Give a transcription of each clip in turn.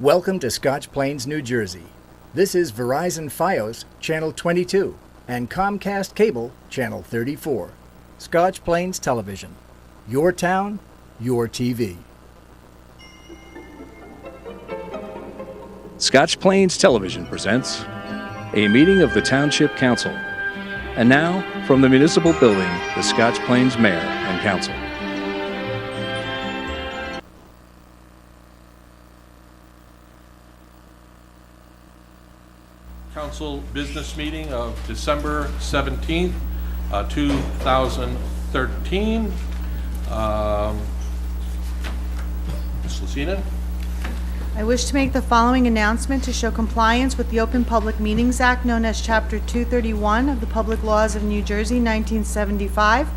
Welcome to Scotch Plains, New Jersey. This is Verizon Fios, Channel 22, and Comcast Cable, Channel 34. Scotch Plains Television. Your town, your TV. Scotch Plains Television presents a meeting of the Township Council. And now, from the municipal building, the Scotch Plains Mayor and Council. Council business meeting of December 17th, 2013. Ms. Lucina? I wish to make the following announcement to show compliance with the Open Public Meetings Act, known as Chapter 231 of the Public Laws of New Jersey, 1975.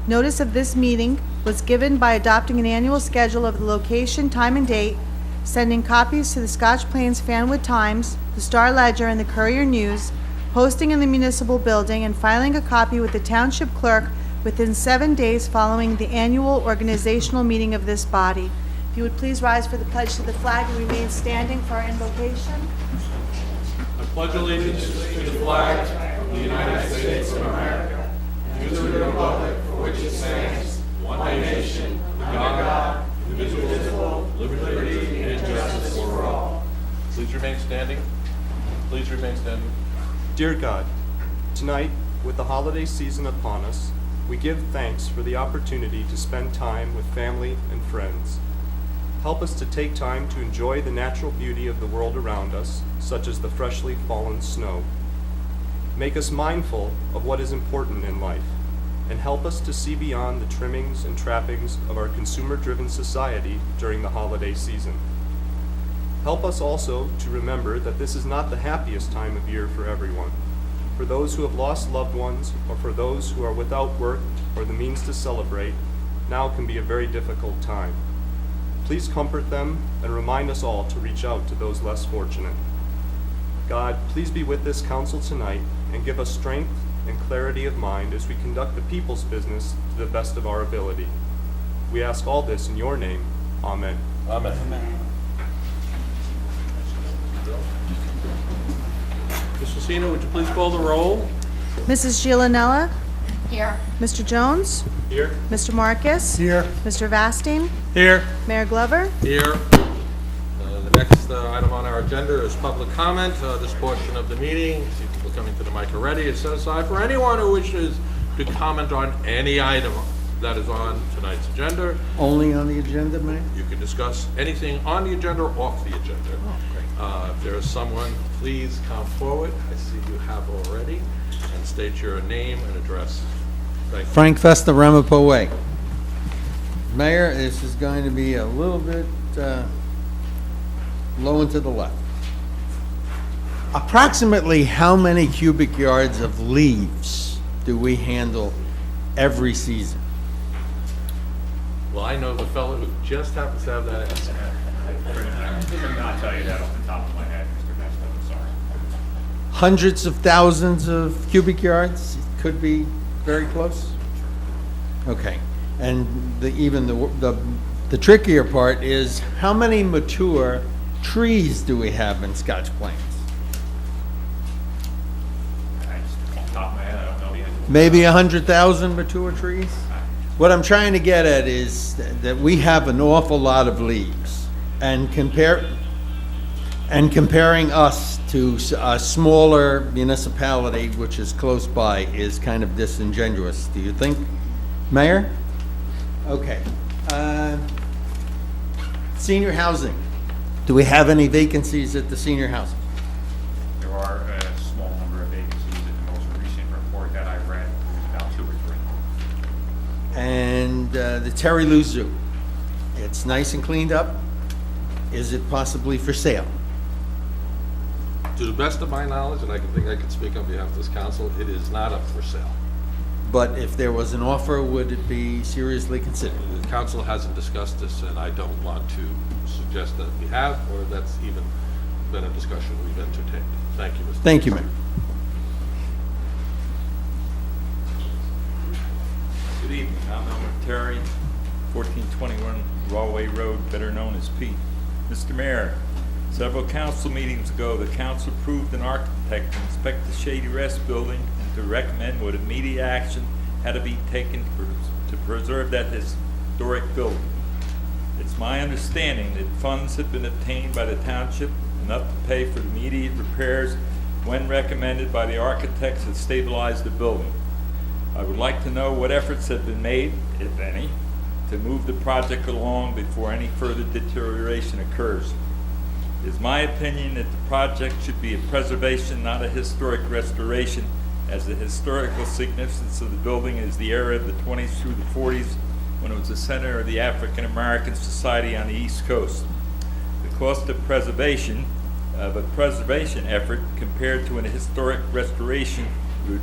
Notice of this meeting was given by adopting an annual schedule of the location, time, and date, sending copies to the Scotch Plains-Fanwood Times, the Star Ledger, and the Courier News, posting in the municipal building, and filing a copy with the township clerk within 7 days following the annual organizational meeting of this body. If you would please rise for the pledge to the flag and remain standing for our invocation. I pledge allegiance to the flag of the United States of America and to the republic for which it stands, one nation, under God, indivisible, with liberty and justice for all. Please remain standing. Please remain standing. Dear God, tonight, with the holiday season upon us, we give thanks for the opportunity to spend time with family and friends. Help us to take time to enjoy the natural beauty of the world around us, such as the freshly fallen snow. Make us mindful of what is important in life, and help us to see beyond the trimmings and trappings of our consumer-driven society during the holiday season. Help us also to remember that this is not the happiest time of year for everyone. For those who have lost loved ones, or for those who are without work or the means to celebrate, now can be a very difficult time. Please comfort them and remind us all to reach out to those less fortunate. God, please be with this council tonight and give us strength and clarity of mind as we conduct the people's business to the best of our ability. We ask all this in your name. Amen. Amen. Ms. Lucina, would you please call the roll? Mrs. Giovanella? Here. Mr. Jones? Here. Mr. Marcus? Here. Mr. Vastine? Here. Mayor Glover? Here. The next item on our agenda is public comment. This portion of the meeting, see people coming to the mic already, is set aside for anyone who wishes to comment on any item that is on tonight's agenda. Only on the agenda, Mayor? You can discuss anything on the agenda or off the agenda. If there is someone, please come forward. I see you have already, and state your name and address. Thank you. Frank Festa, Ramapo Way. Mayor, this is going to be a little bit low and to the left. Approximately how many cubic yards of leaves do we handle every season? Well, I know the fellow who just happens to have that answer. I cannot tell you that off the top of my head, Mr. Vesta, I'm sorry. Hundreds of thousands of cubic yards? It could be very close? Okay. And the trickier part is, how many mature trees do we have in Scotch Plains? I just, off the top of my head, I don't know the answer. Maybe 100,000 mature trees? What I'm trying to get at is that we have an awful lot of leaves, and comparing us to a smaller municipality, which is close by, is kind of disingenuous. Do you think, Mayor? Okay. Senior housing. Do we have any vacancies at the senior housing? There are a small number of vacancies in the most recent report that I read, about 2 or 3. And the Terry Lou Zoo. It's nice and cleaned up. Is it possibly for sale? To the best of my knowledge, and I think I can speak on behalf of this council, it is not up for sale. But if there was an offer, would it be seriously considered? The council hasn't discussed this, and I don't want to suggest that we have, or that's even been a discussion we've entertained. Thank you, Mr. Thank you, Mayor. Good evening. I'm Elmer Terry, 1421 Rawway Road, better known as Pete. Mr. Mayor, Several council meetings ago, the council approved an architect to inspect the Shady Rest building and to recommend what immediate action had to be taken to preserve that historic building. It's my understanding that funds have been obtained by the township enough to pay for immediate repairs when recommended by the architects that stabilize the building. I would like to know what efforts have been made, if any, to move the project along before any further deterioration occurs. It is my opinion that the project should be a preservation, not a historic restoration, as the historical significance of the building is the era of the 20s through the 40s, when it was the center of the African American society on the East Coast. The cost of preservation effort compared to an historic restoration would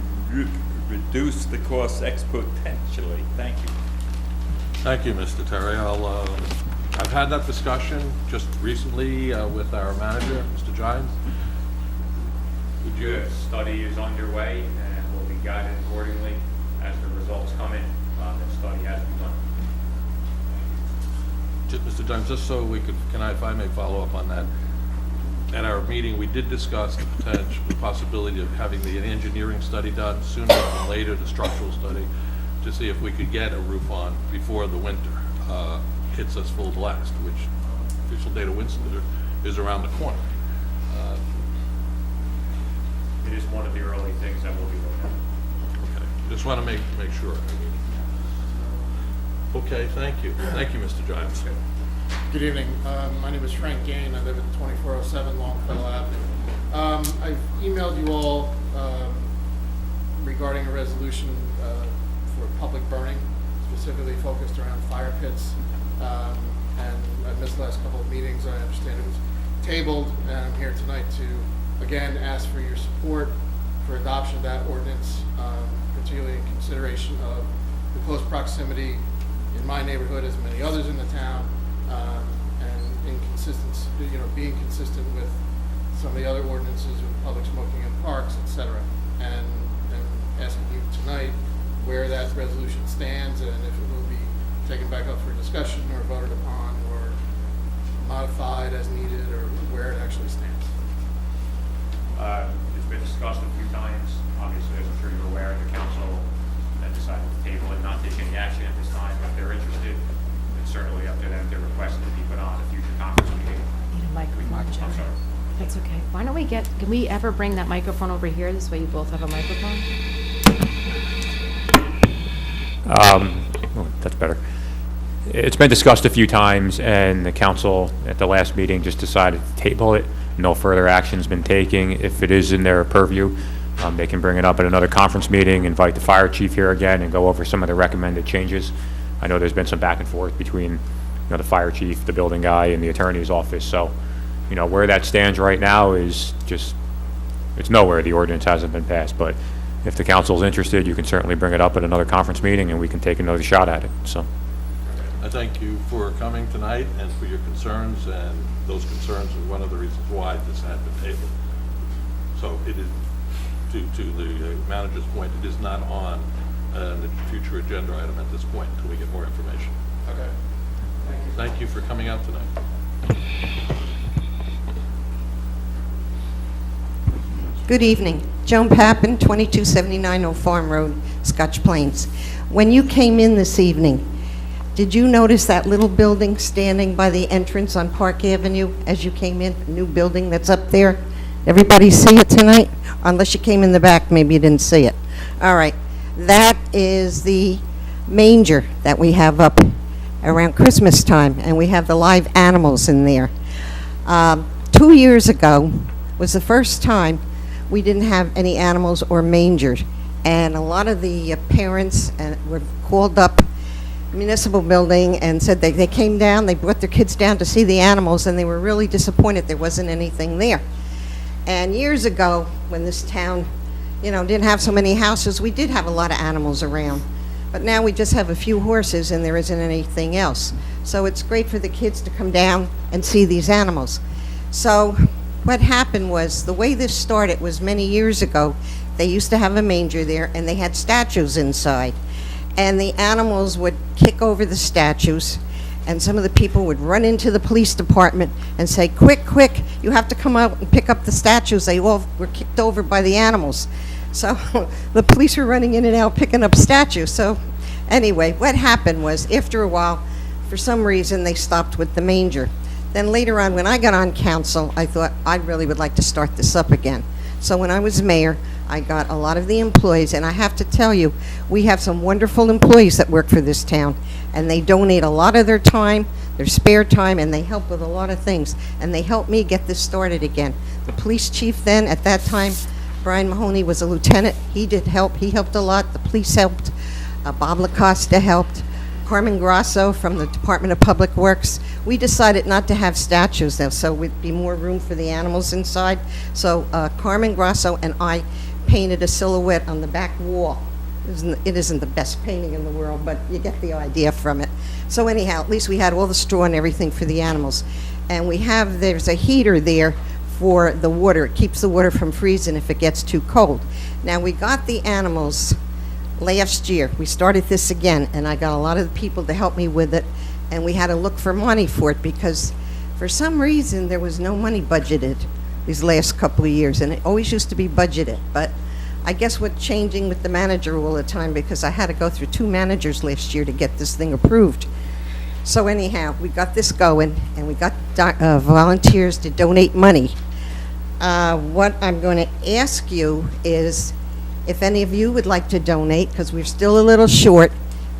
reduce the cost exponentially. Thank you. Thank you, Mr. Terry. I've had that discussion just recently with our manager, Mr. Giles. Would you? The study is underway and will be guided accordingly as the results come in. The study has begun. Mr. Giles, just so we could, if I may follow up on that. At our meeting, we did discuss the possibility of having the engineering study done sooner than later, the structural study, to see if we could get a roof on before the winter hits us full blast, which official date of winter is around the corner. It is one of the early things that we'll be looking at. Okay, just want to make sure. Okay, thank you. Thank you, Mr. Giles. Good evening. My name is Frank Gain. I live at 2407 Longfellow Avenue. I've emailed you all regarding a resolution for public burning, specifically focused around fire pits. And I missed the last couple of meetings. I understand it was tabled, and I'm here tonight to, again, ask for your support for adoption of that ordinance, particularly in consideration of the close proximity in my neighborhood as many others in the town, and inconsistency, being consistent with some of the other ordinances with public smoking in parks, etc. And asking you tonight where that resolution stands and if it will be taken back up for discussion or voted upon or modified as needed, or where it actually stands. It's been discussed a few times. Obviously, as I'm sure you're aware, the council had decided to table it, not take any action at this time. If they're interested, it's certainly up to them to request to be put on a future conference meeting. Need a microphone, Jerry. I'm sorry. That's okay. Why don't can we ever bring that microphone over here? This way you both have a microphone. That's better. It's been discussed a few times, and the council at the last meeting just decided to table it. No further action's been taken. If it is in their purview, they can bring it up at another conference meeting, invite the fire chief here again, and go over some of the recommended changes. I know there's been some back and forth between the fire chief, the building guy, and the attorney's office. So, where that stands right now is just, it's nowhere. The ordinance hasn't been passed, but if the council's interested, you can certainly bring it up at another conference meeting, and we can take another shot at it. So, I thank you for coming tonight and for your concerns, and those concerns are one of the reasons why this had been tabled. So it is, to the manager's point, it is not on the future agenda item at this point until we get more information. Okay. Thank you. Thank you for coming out tonight. Good evening. Joan Pappin, 2279 Old Farm Road, Scotch Plains. When you came in this evening, did you notice that little building standing by the entrance on Park Avenue as you came in? A new building that's up there? Everybody see it tonight? Unless you came in the back, maybe you didn't see it. All right. That is the manger that we have up around Christmas time, and we have the live animals in there. 2 years ago was the first time we didn't have any animals or mangers, and a lot of the parents were called up municipal building and said they came down, they brought their kids down to see the animals, and they were really disappointed there wasn't anything there. And years ago, when this town, didn't have so many houses, we did have a lot of animals around. But now we just have a few horses and there isn't anything else. So it's great for the kids to come down and see these animals. So what happened was, the way this started was many years ago, they used to have a manger there and they had statues inside. And the animals would kick over the statues and some of the people would run into the police department and say, quick, quick, you have to come out and pick up the statues. They all were kicked over by the animals. So the police were running in and out picking up statues. So anyway, what happened was, after a while, for some reason, they stopped with the manger. Then later on, when I got on council, I thought I really would like to start this up again. So when I was mayor, I got a lot of the employees, and I have to tell you, we have some wonderful employees that work for this town, and they donate a lot of their time, their spare time, and they help with a lot of things, and they helped me get this started again. The police chief then, at that time, Brian Mahoney, was a lieutenant. He did help. He helped a lot. The police helped. Bob LaCosta helped. Carmen Grasso from the Department of Public Works. We decided not to have statues though, so would be more room for the animals inside. So Carmen Grasso and I painted a silhouette on the back wall. It isn't the best painting in the world, but you get the idea from it. So anyhow, at least we had all the straw and everything for the animals. And there's a heater there for the water. It keeps the water from freezing if it gets too cold. Now, we got the animals last year. We started this again, and I got a lot of the people to help me with it, and we had to look for money for it because for some reason there was no money budgeted these last couple of years, and it always used to be budgeted. But I guess what's changing with the manager all the time, because I had to go through 2 managers last year to get this thing approved. So anyhow, we got this going, and we got volunteers to donate money. What I'm going to ask you is if any of you would like to donate, because we're still a little short,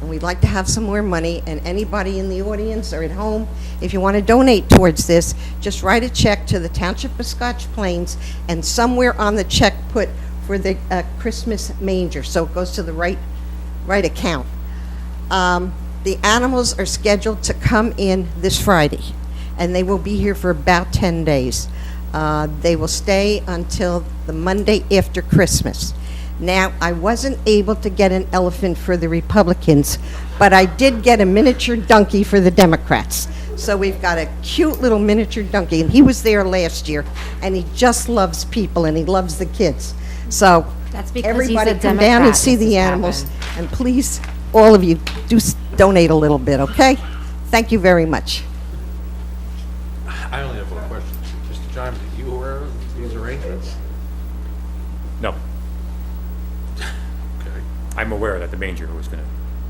and we'd like to have some more money, and anybody in the audience or at home, if you want to donate towards this, just write a check to the Township of Scotch Plains, and somewhere on the check put for the Christmas manger, so it goes to the right account. The animals are scheduled to come in this Friday, and they will be here for about 10 days. They will stay until the Monday after Christmas. Now, I wasn't able to get an elephant for the Republicans, but I did get a miniature donkey for the Democrats. So we've got a cute little miniature donkey, and he was there last year, and he just loves people, and he loves the kids. So That's because everybody he's a come down and Democrat, see the Mrs. animals, Tappan. and please, all of you, do donate a little bit, okay? Thank you very much. I only have one question. Mr. John, are you aware of these arrangements? No, Okay. I'm aware that the manger was going to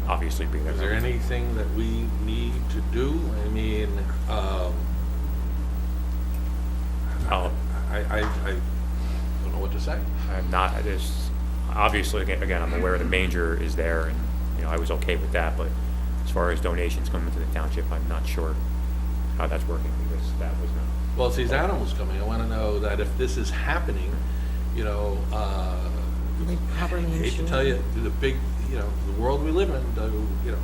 obviously be there. Is there anything that we need to do? I mean, I'll- I don't know what to say. I'm not, it is, obviously, again, I'm aware the manger is there, and, I was okay with that, but as far as donations coming to the township, I'm not sure how that's working, because that was not. Well, it's these animals coming. I want to know that if this is happening, I hate to tell you, the big, the world we live in,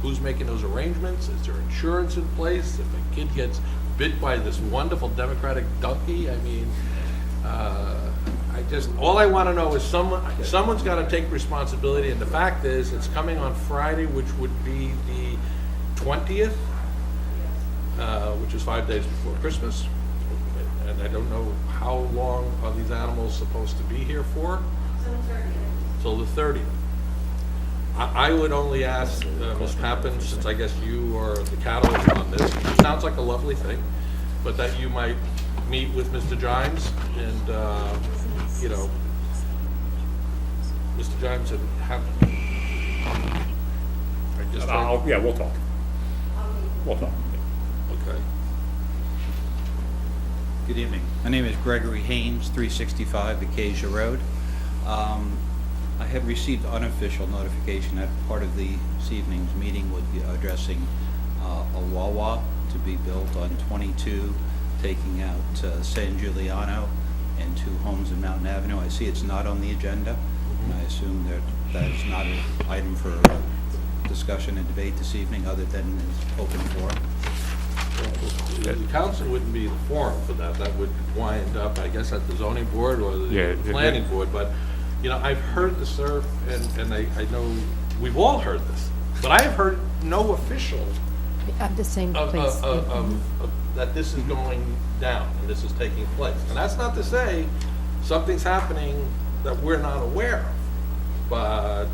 who's making those arrangements? Is there insurance in place? If a kid gets bit by this wonderful Democratic donkey, I mean, all I want to know is someone's got to take responsibility, and the fact is, it's coming on Friday, which would be the 20th, which is 5 days before Christmas, and I don't know how long are these animals supposed to be here for? Till the 30th. I would only ask Ms. Pappen, since I guess you are the catalyst on this, it sounds like a lovely thing, but that you might meet with Mr. Gimes and, Mr. Gimes and have. Yeah, we'll talk. We'll talk. Okay. Good evening. My name is Gregory Haynes, 365 Acacia Road. I had received unofficial notification that part of this evening's meeting would be addressing a Wawa to be built on 22, taking out San Giuliano and 2 homes in Mountain Avenue. I see it's not on the agenda, and I assume that is not an item for discussion and debate this evening, other than is open forum. The council wouldn't be the forum for that. That would wind up, I guess, at the zoning board or the planning board. But, I've heard the surf, and I know we've all heard this, but I have heard no official At the same place. that this is going down and this is taking place. And that's not to say something's happening that we're not aware of, but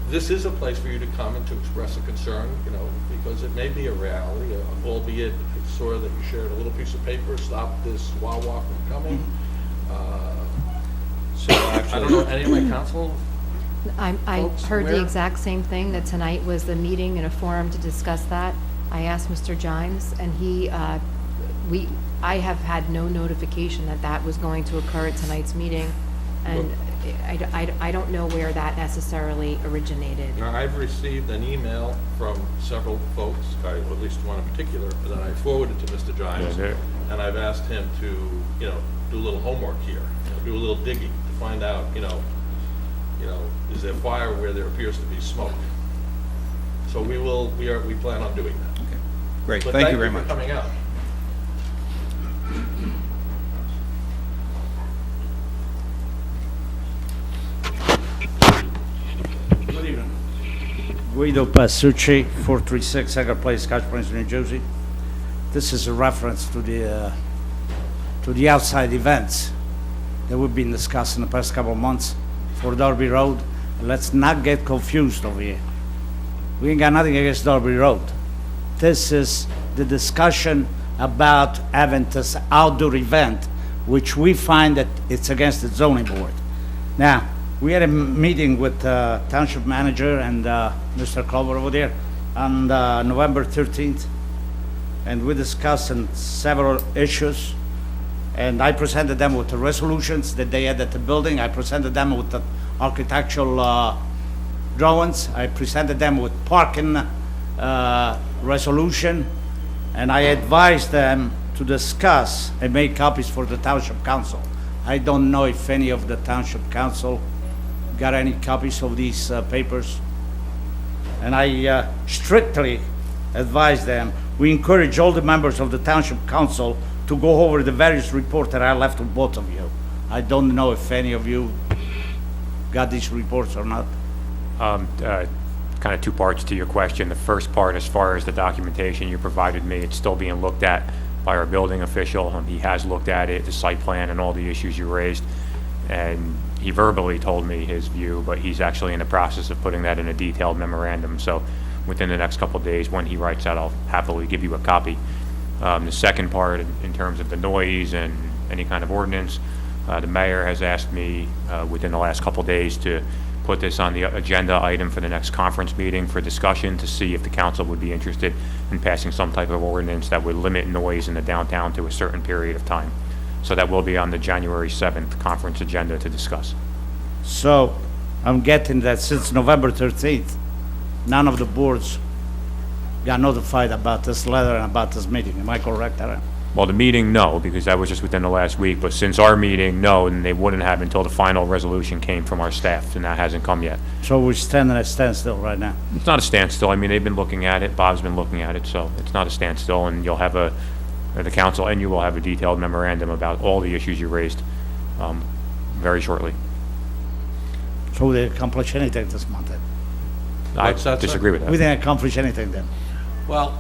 this is a place for you to come and to express a concern, because it may be a reality, albeit I saw that you shared a little piece of paper, stop this Wawa from coming. So I don't know, any of my council I folks heard the aware? exact same thing, that tonight was the meeting and a forum to discuss that. I asked Mr. Gimes, and I have had no notification that that was going to occur at tonight's meeting, and I don't know where that necessarily originated. Now, I've received an email from several folks, or at least one in particular, that I forwarded to Mr. Giles, and I've asked him to, do a little homework here, do a little digging to find out, is there fire where there appears to be smoke? So we plan on doing that. Okay. Great, But thank you very for much. coming out. Good evening. Guido Pasucci, 436 Edgar Place, Scotch Plains, New Jersey. This is a reference to the outside events that we've been discussing the past couple of months for Derby Road. Let's not get confused over here. We ain't got nothing against Derby Road. This is the discussion about having this outdoor event, which we find that it's against the zoning board. Now, we had a meeting with Township Manager and Mr. Clover over there on November 13th, and we discussed several issues. And I presented them with the resolutions that they had at the building. I presented them with the architectural drawings. I presented them with parking resolution, and I advised them to discuss and make copies for the Township Council. I don't know if any of the Township Council got any copies of these papers. And I strictly advised them, we encourage all the members of the Township Council to go over the various reports that I left with both of you. I don't know if any of you got these reports or not. Kind of two parts to your question. The first part, as far as the documentation you provided me, it's still being looked at by our building official. He has looked at it, the site plan and all the issues you raised, and he verbally told me his view, but he's actually in the process of putting that in a detailed memorandum. So within the next couple of days, when he writes that, I'll happily give you a copy. The second part, in terms of the noise and any kind of ordinance, the mayor has asked me within the last couple of days to put this on the agenda item for the next conference meeting for discussion, to see if the council would be interested in passing some type of ordinance that would limit noise in the downtown to a certain period of time. So that will be on the January 7th conference agenda to discuss. So I'm getting that since November 13th, none of the boards got notified about this letter and about this meeting. Am I correct, Aaron? Well, the meeting, no, because that was just within the last week, but since our meeting, no, and they wouldn't have until the final resolution came from our staff, and that hasn't come yet. So we're standing at a standstill right now. It's not a standstill. I mean, they've been looking at it, Bob's been looking at it, so it's not a standstill, and you'll have the council and you will have a detailed memorandum about all the issues you raised very shortly. So we didn't accomplish anything this month then? I What's that, sir? disagree with We that. didn't accomplish anything then? Well,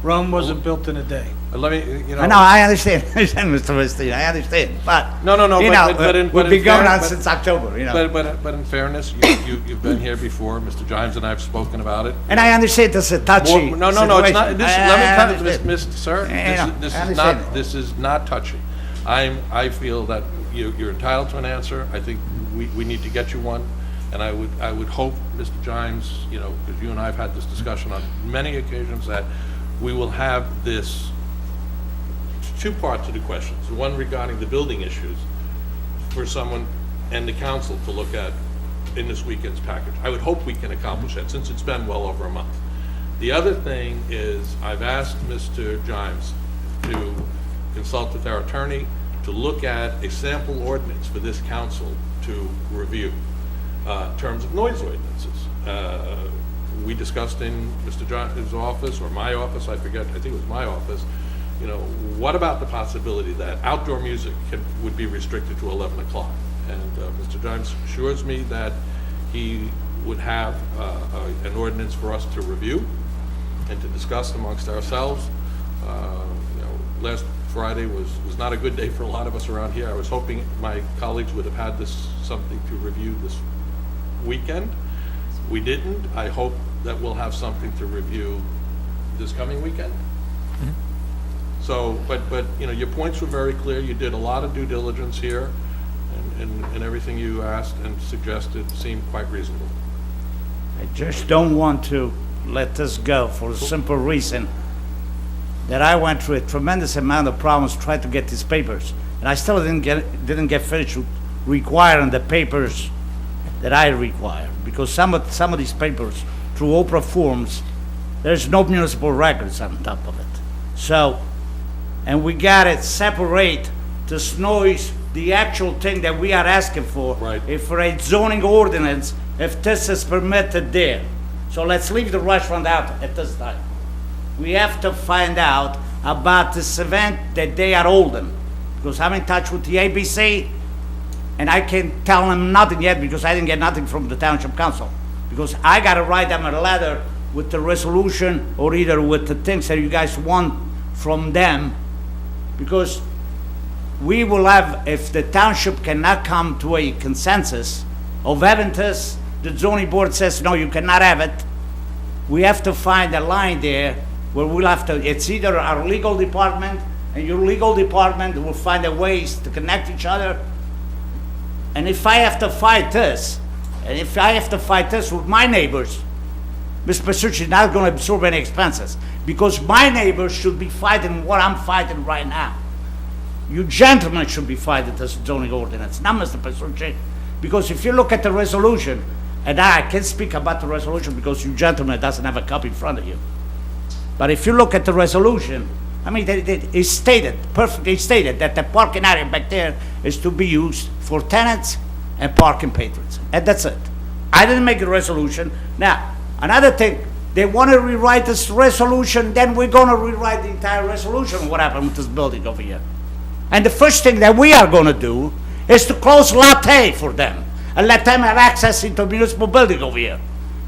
Rome wasn't built in a day. let me, I know, I understand, Mr. Westin, I understand, but, No, you know, we've been going on since October, you know. But in fairness, you've been here before, Mr. Gimes and I have spoken about it. And I understand this is a touchy No, it's not, situation. let me, understand. Mr. Sir, Yeah, this I is understand. not, this is not touchy. I feel that you're entitled to an answer. I think we need to get you one. And I would hope, Mr. Gimes, because you and I have had this discussion on many occasions, that we will have this, two parts of the questions. One regarding the building issues for someone and the council to look at in this weekend's package. I would hope we can accomplish that, since it's been well over a month. The other thing is, I've asked Mr. Gimes to consult with our attorney to look at a sample ordinance for this council to review, terms of noise ordinances. We discussed in Mr. Johnson's office, or my office, I forget, I think it was my office, what about the possibility that outdoor music would be restricted to 11 o'clock? And Mr. Gimes assures me that he would have an ordinance for us to review and to discuss amongst ourselves. Friday was not a good day for a lot of us around here. I was hoping my colleagues would have had something to review this weekend. We didn't. I hope that we'll have something to review this coming weekend. So, but your points were very clear. You did a lot of due diligence here, and everything you asked and suggested seemed quite reasonable. I just don't want to let this go for the simple reason that I went through a tremendous amount of problems trying to get these papers, and I still didn't get finished with requiring the papers that I require, because some of these papers through Oprah forms, there's no municipal records on top of it. So, and we gotta separate this noise, the actual thing that we are asking for. Right. If for a zoning ordinance, if this is permitted there. So let's leave the restaurant out at this time. We have to find out about this event that they are holding, because I'm in touch with the ABC, and I can't tell them nothing yet because I didn't get nothing from the Township Council. Because I gotta write them a letter with the resolution or either with the things that you guys want from them, because we will have, if the township cannot come to a consensus of having this, the zoning board says, no, you cannot have it, we have to find a line there where we'll have to, it's either our legal department and your legal department will find a ways to connect each other. And if I have to fight this, with my neighbors, Ms. Pasucci is not gonna absorb any expenses, because my neighbors should be fighting what I'm fighting right now. You gentlemen should be fighting this zoning ordinance, not Mr. Pasucci. Because if you look at the resolution, and I can't speak about the resolution because you gentlemen doesn't have a copy in front of you. But if you look at the resolution, I mean, it's stated, perfectly stated, that the parking area back there is to be used for tenants and parking patrons, and that's it. I didn't make a resolution. Now, another thing, they want to rewrite this resolution, then we're going to rewrite the entire resolution, what happened with this building over here. And the first thing that we are going to do is to close Lot A for them and let them have access into municipal building over here.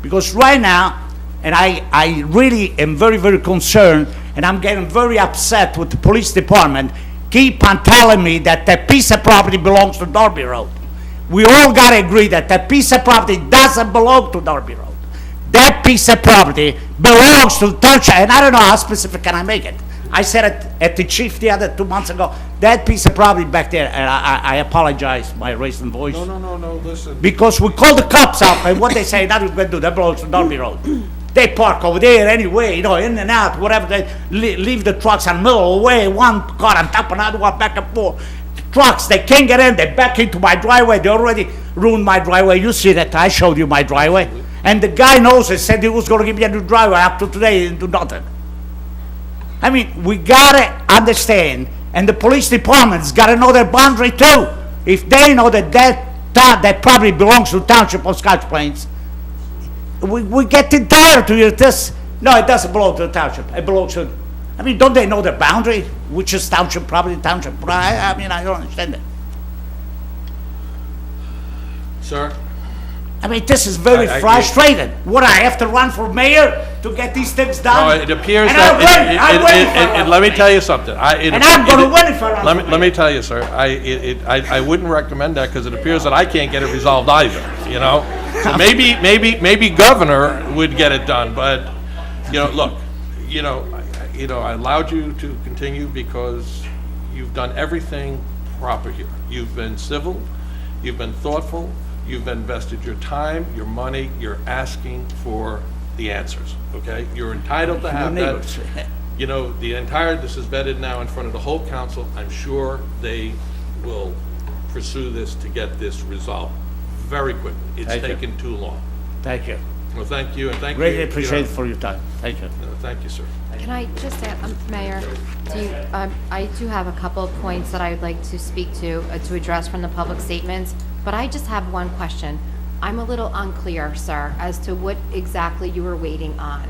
Because right now, and I really am very, very concerned, and I'm getting very upset with the police department, keep on telling me that that piece of property belongs to Darby Road. We all got to agree that that piece of property doesn't belong to Darby Road. That piece of property belongs to the township, and I don't know how specific can I make it. I said it at the chief the other 2 months ago, that piece of property back there, and I apologize, my raising voice. No, listen. Because we called the cops up, and what they say, nothing we're gonna do, that belongs to Darby Road. They park over there anyway, you know, in and out, whatever, they leave the trucks on the middle of the way, one car on top of another one, back and forth. Trucks, they can't get in, they back into my driveway, they already ruined my driveway, you see that, I showed you my driveway. And the guy knows it, said he was gonna give me a new driveway, up to today, he didn't do nothing. I mean, we gotta understand, and the police department's gotta know their boundary too. If they know that property belongs to the township of Scotch Plains, we get tired to hear this. No, it doesn't belong to the township. It belongs to, I mean, don't they know their boundary? Which is township property, township property? I mean, I don't understand it. Sir? I mean, this is very frustrating. What, I have to run for mayor to get these things done? No, it appears and that, let me tell you something. And I'm going to win if I run for mayor. Let me tell you, sir, I wouldn't recommend that because it appears that I can't get it resolved either, you know? So maybe governor would get it done, but, you know, look, I allowed you to continue because you've done everything proper here. You've been civil, you've been thoughtful, you've invested your time, your money, you're asking for the answers, okay? You're entitled to have that. You know, this is vetted now in front of the whole council. I'm sure they will pursue this to get this resolved very quickly. It's taken too long. Thank you. Well, thank you, and thank you. Greatly appreciate it for your time. Thank you. No, thank you, sir. Can I just add, Mayor, I do have a couple of points that I would like to speak to address from the public statements, but I just have one question. I'm a little unclear, sir, as to what exactly you were waiting on.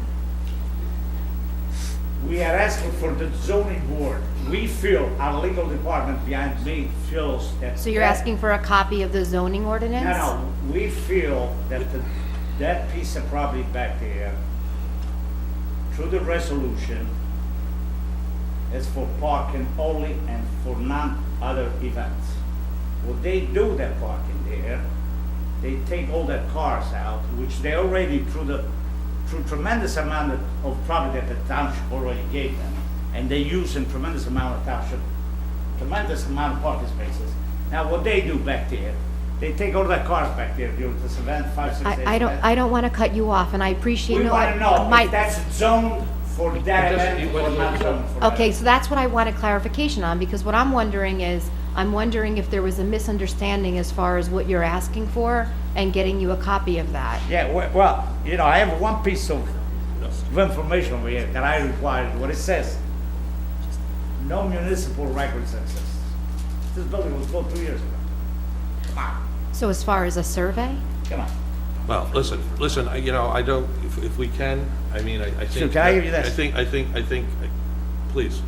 We are asking for the zoning board. We feel, our legal department behind me feels that... So you're asking for a copy of the zoning ordinance? No, we feel that that piece of property back there, through the resolution, is for parking only and for none other events. When they do that parking there, they take all their cars out, which they already, through tremendous amount of property that the township already gave them, and they use in tremendous amount of parking spaces. Now, what they do back there, they take all their cars back there during this event, 5, 6 days. I don't want to cut you off, and I appreciate. We want to know my- if that's zoned for that event or not zoned for that. Okay, so that's what I wanted clarification on, because what I'm wondering is, I'm wondering if there was a misunderstanding as far as what you're asking for and getting you a copy of that. Yeah, well, I have one piece of information over here that I required, what it says. No municipal records exist. This building was built 2 years ago. Come on, So as far as a survey? come on. Well, listen, I don't, if we can, I mean, I think. So can I give you this? I think, please.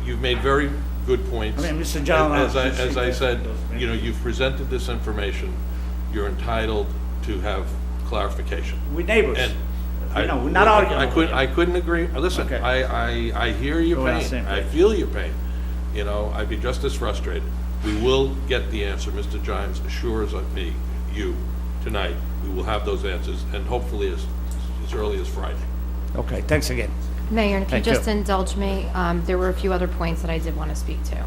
You've made very good points. I mean, Mr. John, As I said, you've presented this information, you're entitled to have clarification. We're neighbors. And we're not arguing. I couldn't agree. Listen, Okay. I hear your We're on the pain. same I page. feel your pain. I'd be just as frustrated. We will get the answer. Mr. Gimes assures me, you, tonight, we will have those answers, and hopefully as early as Friday. Okay, thanks again. Mayor, and if you Thank you. just indulge me, there were a few other points that I did want to speak to.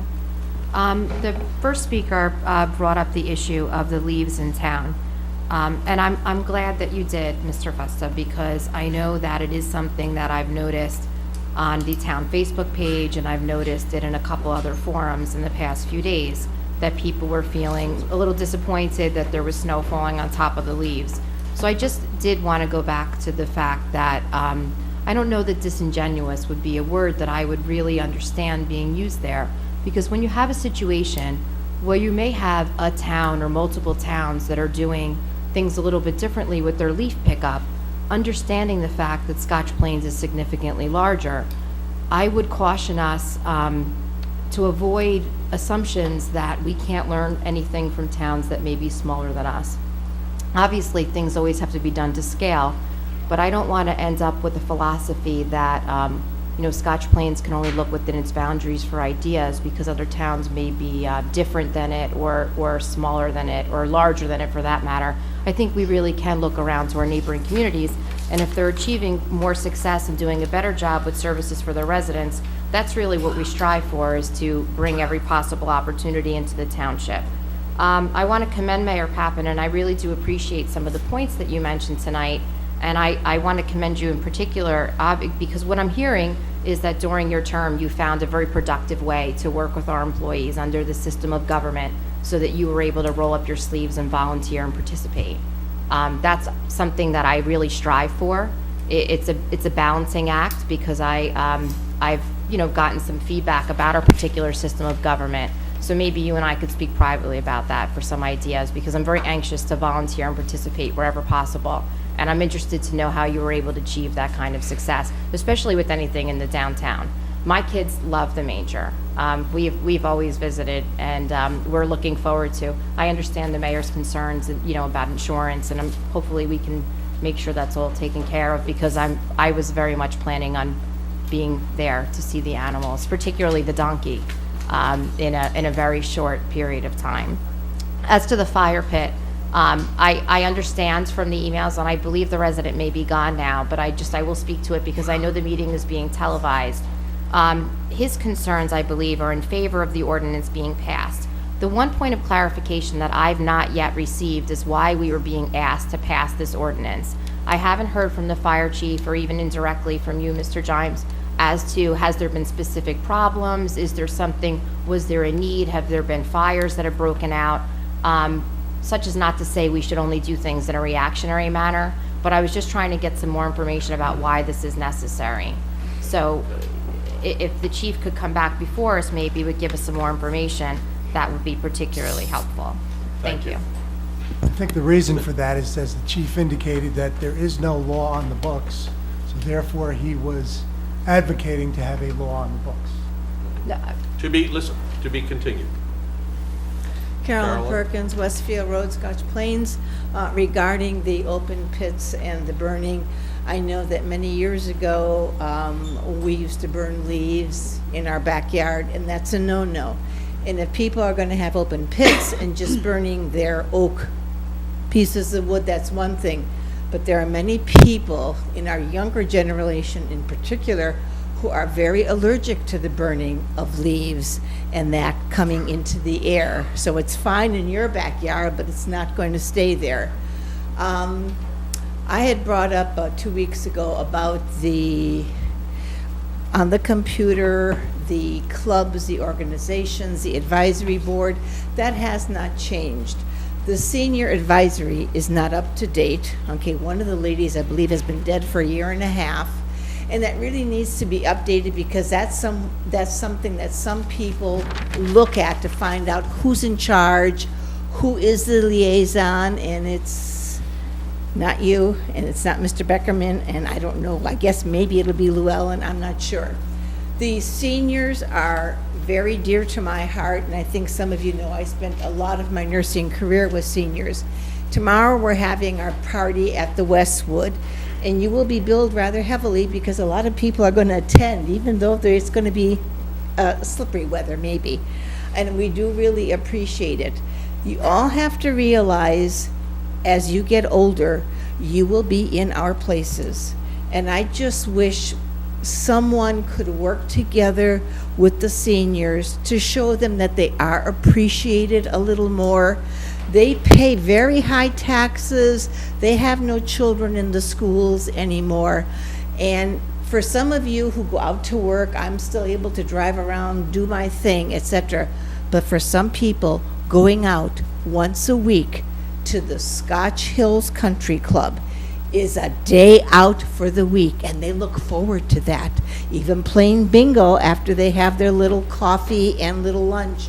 The first speaker brought up the issue of the leaves in town. And I'm glad that you did, Mr. Festa, because I know that it is something that I've noticed on the town Facebook page, and I've noticed it in a couple other forums in the past few days, that people were feeling a little disappointed that there was snow falling on top of the leaves. So I just did want to go back to the fact that I don't know that disingenuous would be a word that I would really understand being used there, because when you have a situation where you may have a town or multiple towns that are doing things a little bit differently with their leaf pickup, understanding the fact that Scotch Plains is significantly larger, I would caution us to avoid assumptions that we can't learn anything from towns that may be smaller than us. Obviously, things always have to be done to scale, but I don't want to end up with a philosophy that Scotch Plains can only look within its boundaries for ideas because other towns may be different than it, or smaller than it, or larger than it for that matter. I think we really can look around to our neighboring communities, and if they're achieving more success and doing a better job with services for their residents, that's really what we strive for, is to bring every possible opportunity into the township. I want to commend Mayor Pappen, and I really do appreciate some of the points that you mentioned tonight. And I want to commend you in particular, because what I'm hearing is that during your term, you found a very productive way to work with our employees under the system of government, so that you were able to roll up your sleeves and volunteer and participate. That's something that I really strive for. It's a balancing act, because I've gotten some feedback about our particular system of government. So maybe you and I could speak privately about that for some ideas, because I'm very anxious to volunteer and participate wherever possible. And I'm interested to know how you were able to achieve that kind of success, especially with anything in the downtown. My kids love the Manger. We've always visited, and we're looking forward to. I understand the mayor's concerns, about insurance, and hopefully we can make sure that's all taken care of, because I was very much planning on being there to see the animals, particularly the donkey, in a very short period of time. As to the fire pit, I understand from the emails, and I believe the resident may be gone now, but I will speak to it because I know the meeting is being televised. His concerns, I believe, are in favor of the ordinance being passed. The one point of clarification that I've not yet received is why we were being asked to pass this ordinance. I haven't heard from the fire chief, or even indirectly from you, Mr. Gimes, as to, has there been specific problems? Is there something, was there a need? Have there been fires that have broken out? Such as not to say we should only do things in a reactionary manner, but I was just trying to get some more information about why this is necessary. So if the chief could come back before us, maybe would give us some more information, that would be particularly helpful. Thank you. I think the reason for that is, as the chief indicated, that there is no law on the books, so therefore he was advocating to have a law on the books. To be continued. Carolyn Perkins, Westfield Road, Scotch Plains, regarding the open pits and the burning. I know that many years ago, we used to burn leaves in our backyard, and that's a no-no. And if people are going to have open pits and just burning their oak pieces of wood, that's one thing. But there are many people in our younger generation in particular who are very allergic to the burning of leaves and that coming into the air. So it's fine in your backyard, but it's not going to stay there. I had brought up 2 weeks ago about on the computer, the clubs, the organizations, the advisory board. That has not changed. The senior advisory is not up to date. Okay, one of the ladies, I believe, has been dead for a year and a half, and that really needs to be updated because that's something that some people look at to find out who's in charge, who is the liaison, and it's not you, and it's not Mr. Beckerman, and I don't know, I guess maybe it'll be Llewellyn, I'm not sure. The seniors are very dear to my heart, and I think some of you know I spent a lot of my nursing career with seniors. Tomorrow we're having our party at the Westwood, and you will be billed rather heavily because a lot of people are going to attend, even though there's going to be slippery weather maybe, and we do really appreciate it. You all have to realize as you get older, you will be in our places, and I just wish someone could work together with the seniors to show them that they are appreciated a little more. They pay very high taxes. They have no children in the schools anymore. And for some of you who go out to work, I'm still able to drive around, do my thing, etc. But for some people, going out once a week to the Scotch Hills Country Club is a day out for the week, and they look forward to that. Even playing bingo after they have their little coffee and little lunch.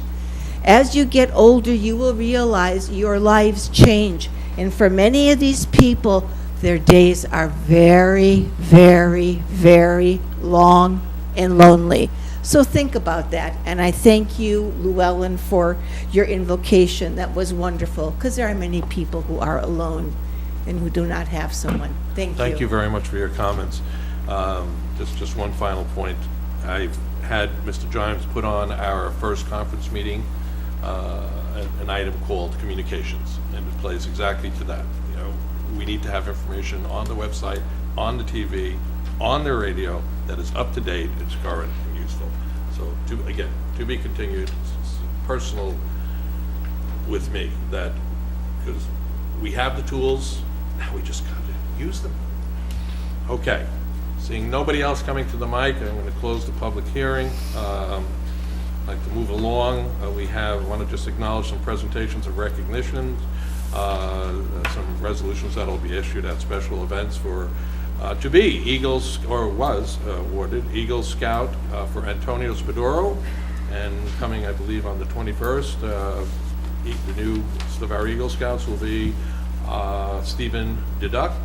As you get older, you will realize your lives change. And for many of these people, their days are very, very, very long and lonely. So think about that. And I thank you, Llewellyn, for your invocation. That was wonderful, because there are many people who are alone and who do not have someone. Thank you. Thank you very much for your comments. Just one final point. I've had Mr. Gimes put on our first conference meeting an item called communications, and it plays exactly to that. You know, we need to have information on the website, on the TV, on the radio that is up to date, it's current and useful. So to be continued. It's personal with me that because we have the tools. Now we just got to use them. Okay, seeing nobody else coming to the mic, I'm going to close the public hearing. I'd like to move along. We want to just acknowledge some presentations of recognitions, some resolutions that will be issued at special events for to be Eagles, or was awarded Eagle Scout for Antonio Spadoro, and coming, I believe, on the 21st, the new of our Eagle Scouts will be Stephen Deduct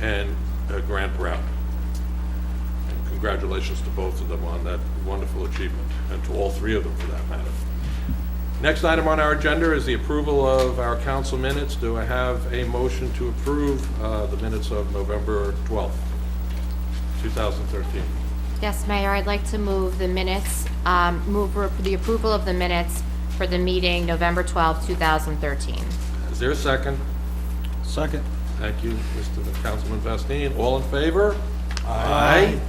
and Grant Brown. And congratulations to both of them on that wonderful achievement, and to all three of them for that matter. Next item on our agenda is the approval of our council minutes. Do I have a motion to approve the minutes of November 12th, 2013? Yes, Mayor, I'd like to move the minutes, move for the approval of the minutes for the meeting November 12th, 2013. Is there a second? Second. Thank you, Mr. Councilman Vestine. All in favor? Aye.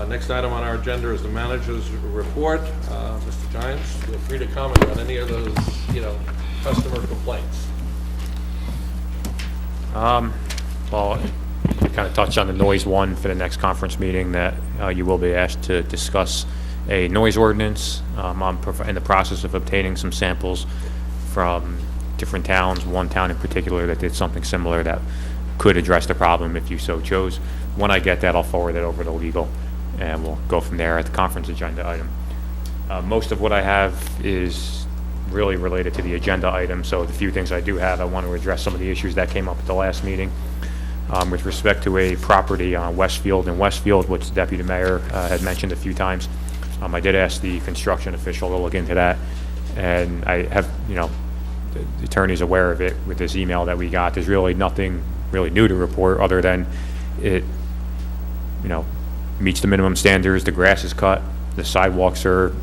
Next item on our agenda is the manager's report. Mr. Giles, feel free to comment on any of those, customer complaints. Well, we kind of touched on the noise one for the next conference meeting, that you will be asked to discuss a noise ordinance. I'm in the process of obtaining some samples from different towns, one town in particular that did something similar that could address the problem if you so chose. When I get that, I'll forward it over to legal, and we'll go from there at the conference agenda item. Most of what I have is really related to the agenda item, so the few things I do have, I want to address some of the issues that came up at the last meeting. With respect to a property on Westfield and Westfield, which the Deputy Mayor had mentioned a few times, I did ask the construction official to look into that, and I have, the attorney's aware of it with this email that we got. There's really nothing really new to report other than it meets the minimum standards, the grass is cut, the sidewalks are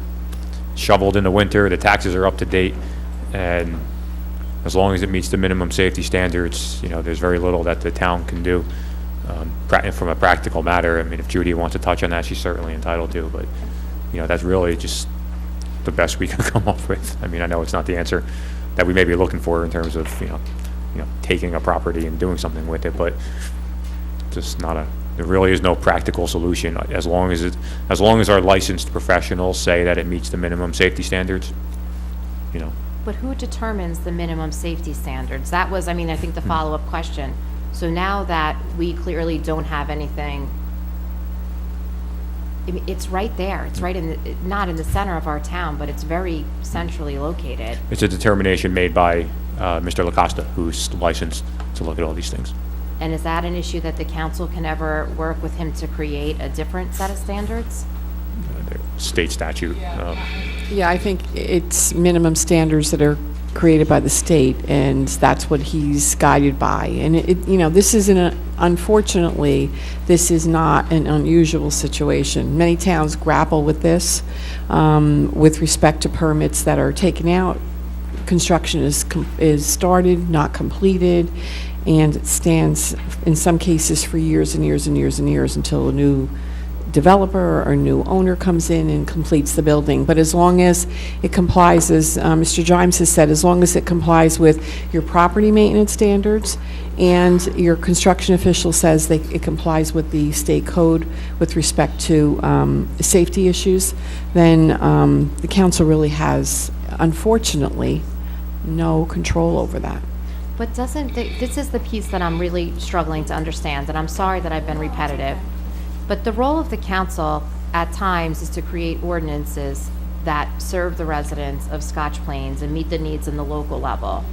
shoveled in the winter, the taxes are up to date, and as long as it meets the minimum safety standards, there's very little that the town can do. From a practical matter, I mean, if Judy wants to touch on that, she's certainly entitled to, but, that's really just the best we can come up with. I mean, I know it's not the answer that we may be looking for in terms of, taking a property and doing something with it, but just there really is no practical solution as long as our licensed professionals say that it meets the minimum safety standards, But who determines the minimum safety standards? That was, I think the follow-up question. So now that we clearly don't have anything, it's right there. It's right not in the center of our town, but it's very centrally located. It's a determination made by Mr. LaCosta, who's licensed to look at all these things. And is that an issue that the council can ever work with him to create a different set of standards? State statute. Yeah, I think it's minimum standards that are created by the state, and that's what he's guided by. And this isn't unfortunately, this is not an unusual situation. Many towns grapple with this with respect to permits that are taken out. Construction is started, not completed, and it stands in some cases for years and years and years and years until a new developer or a new owner comes in and completes the building. But as long as it complies, as Mr. Jimes has said, as long as it complies with your property maintenance standards and your construction official says it complies with the state code with respect to safety issues, then the council really has, unfortunately, no control over that. But this is the piece that I'm really struggling to understand, and I'm sorry that I've been repetitive. But the role of the council at times is to create ordinances that serve the residents of Scotch Plains and meet the needs in the local level.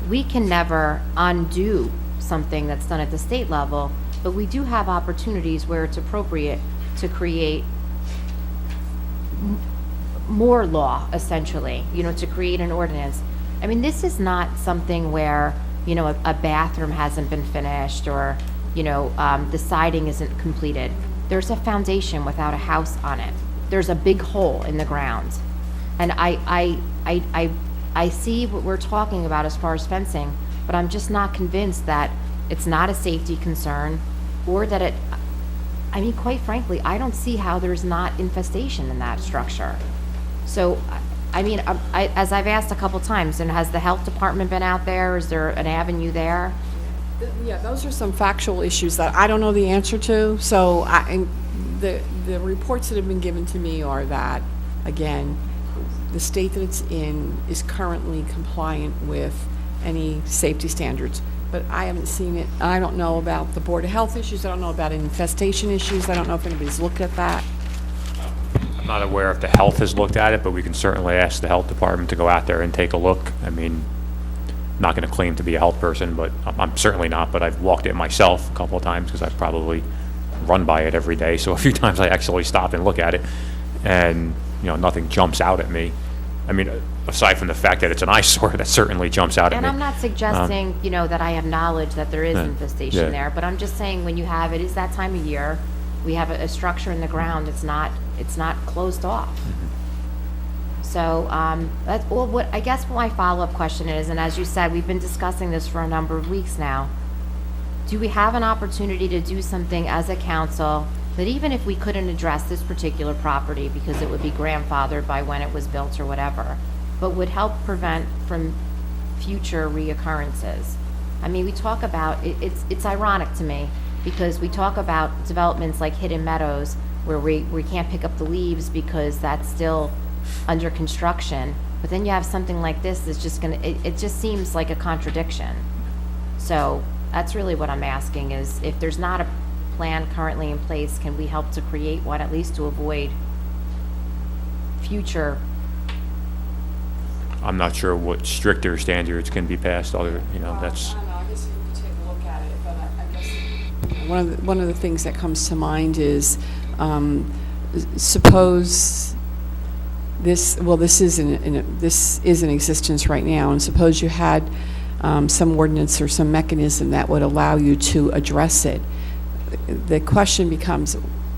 We can never undo something that's done at the state level, but we do have opportunities where it's appropriate to create more law, essentially, to create an ordinance. I mean, this is not something where, a bathroom hasn't been finished or the siding isn't completed. There's a foundation without a house on it. There's a big hole in the ground. And I see what we're talking about as far as fencing, but I'm just not convinced that it's not a safety concern or that quite frankly, I don't see how there's not infestation in that structure. So, as I've asked a couple times, and has the health department been out there? Is there an avenue there? Yeah, those are some factual issues that I don't know the answer to. So the reports that have been given to me are that, again, the state that it's in is currently compliant with any safety standards. But I haven't seen it. I don't know about the Board of Health issues. I don't know about infestation issues. I don't know if anybody's looked at that. I'm not aware if the health has looked at it, but we can certainly ask the health department to go out there and take a look. Not going to claim to be a health person, but I'm certainly not, but I've walked it myself a couple of times because I've probably run by it every day. So a few times I actually stop and look at it and, nothing jumps out at me. Aside from the fact that it's an eyesore, that certainly jumps out at me. And I'm not suggesting, that I have knowledge that there is infestation there, but I'm just saying when you have, it is that time of year, we have a structure in the ground, it's not closed off. So that's what I guess my follow-up question is, and as you said, we've been discussing this for a number of weeks now. Do we have an opportunity to do something as a council that even if we couldn't address this particular property because it would be grandfathered by when it was built or whatever, but would help prevent from future reoccurrences? We talk about, it's ironic to me because we talk about developments like Hidden Meadows where we can't pick up the leaves because that's still under construction, but then you have something like this that's just it just seems like a contradiction. So that's really what I'm asking is if there's not a plan currently in place, can we help to create one at least to avoid future? I'm not sure what stricter standards can be passed other, that's. I don't know, I guess you could take a look at it, but I guess one of the things that comes to mind is suppose this is in existence right now, and suppose you had some ordinance or some mechanism that would allow you to address it. the question becomes,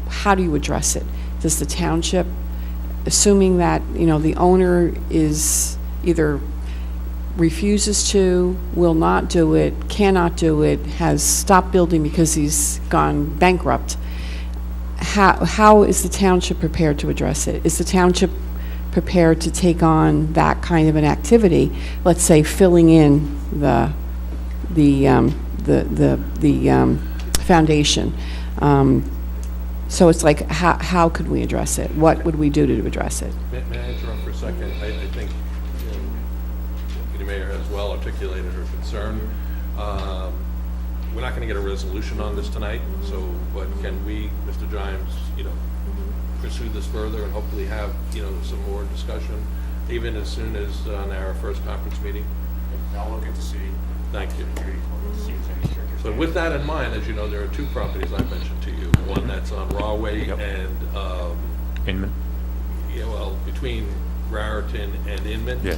how do you address it? Does the township, assuming that, the owner is either refuses to, will not do it, cannot do it, has stopped building because he's gone bankrupt, how is the township prepared to address it? Is the township prepared to take on that kind of an activity? Let's say filling in the foundation. So it's like, how could we address it? What would we do to address it? May I interrupt for a second? I think Deputy Mayor has well articulated her concern. We're not going to get a resolution on this tonight, but can we, Mr. Gimes, pursue this further and hopefully have, some more discussion, even as soon as on our first conference meeting? I'll look into see. Thank you. So with that in mind, as you know, there are two properties I mentioned to you. One that's on Rawway and Inman. Yeah, well, between Raritan and Inman. Yeah.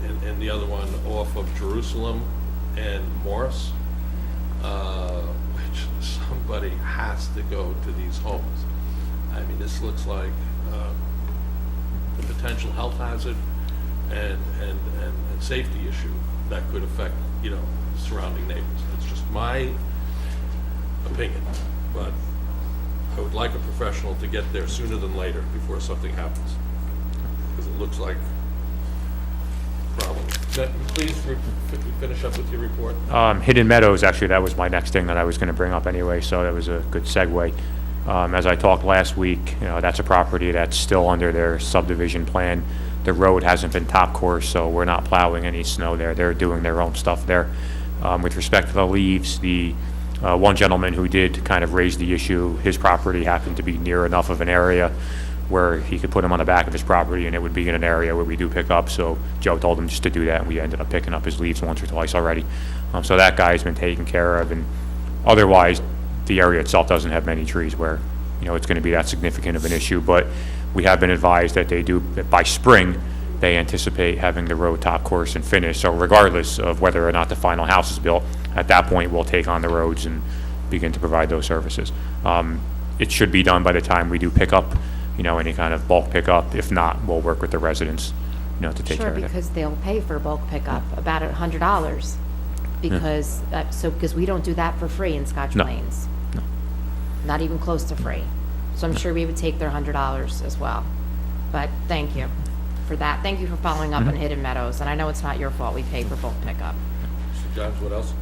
And the other one off of Jerusalem and Morris. Which somebody has to go to these homes. I mean, this looks like a potential health hazard and safety issue that could affect, surrounding neighbors. It's just my opinion, but I would like a professional to get there sooner than later before something happens, because it looks like a problem. Please finish up with your report. Hidden Meadows, actually, that was my next thing that I was going to bring up anyway, so that was a good segue. As I talked last week, that's a property that's still under their subdivision plan. The road hasn't been top course, so we're not plowing any snow there. They're doing their own stuff there. With respect to the leaves, the one gentleman who did kind of raise the issue, his property happened to be near enough of an area where he could put them on the back of his property, and it would be in an area where we do pick up. So Joe told him just to do that, and we ended up picking up his leaves once or twice already. So that guy's been taken care of, and otherwise, the area itself doesn't have many trees where, it's going to be that significant of an issue. But we have been advised that by spring, they anticipate having the road top course and finished. So regardless of whether or not the final house is built, at that point, we'll take on the roads and begin to provide those services. It should be done by the time we do pick up, any kind of bulk pickup. If not, we'll work with the residents, to take care of it. Sure, because they'll pay for bulk pickup, about $100, because, because we don't do that for free in Scotch Plains. No. Not even close to free. So I'm sure we would take their $100 as well. But thank you for that. Thank you for following up on Hidden Meadows, and I know it's not your fault we pay for bulk pickup. Mr. Jones, what else?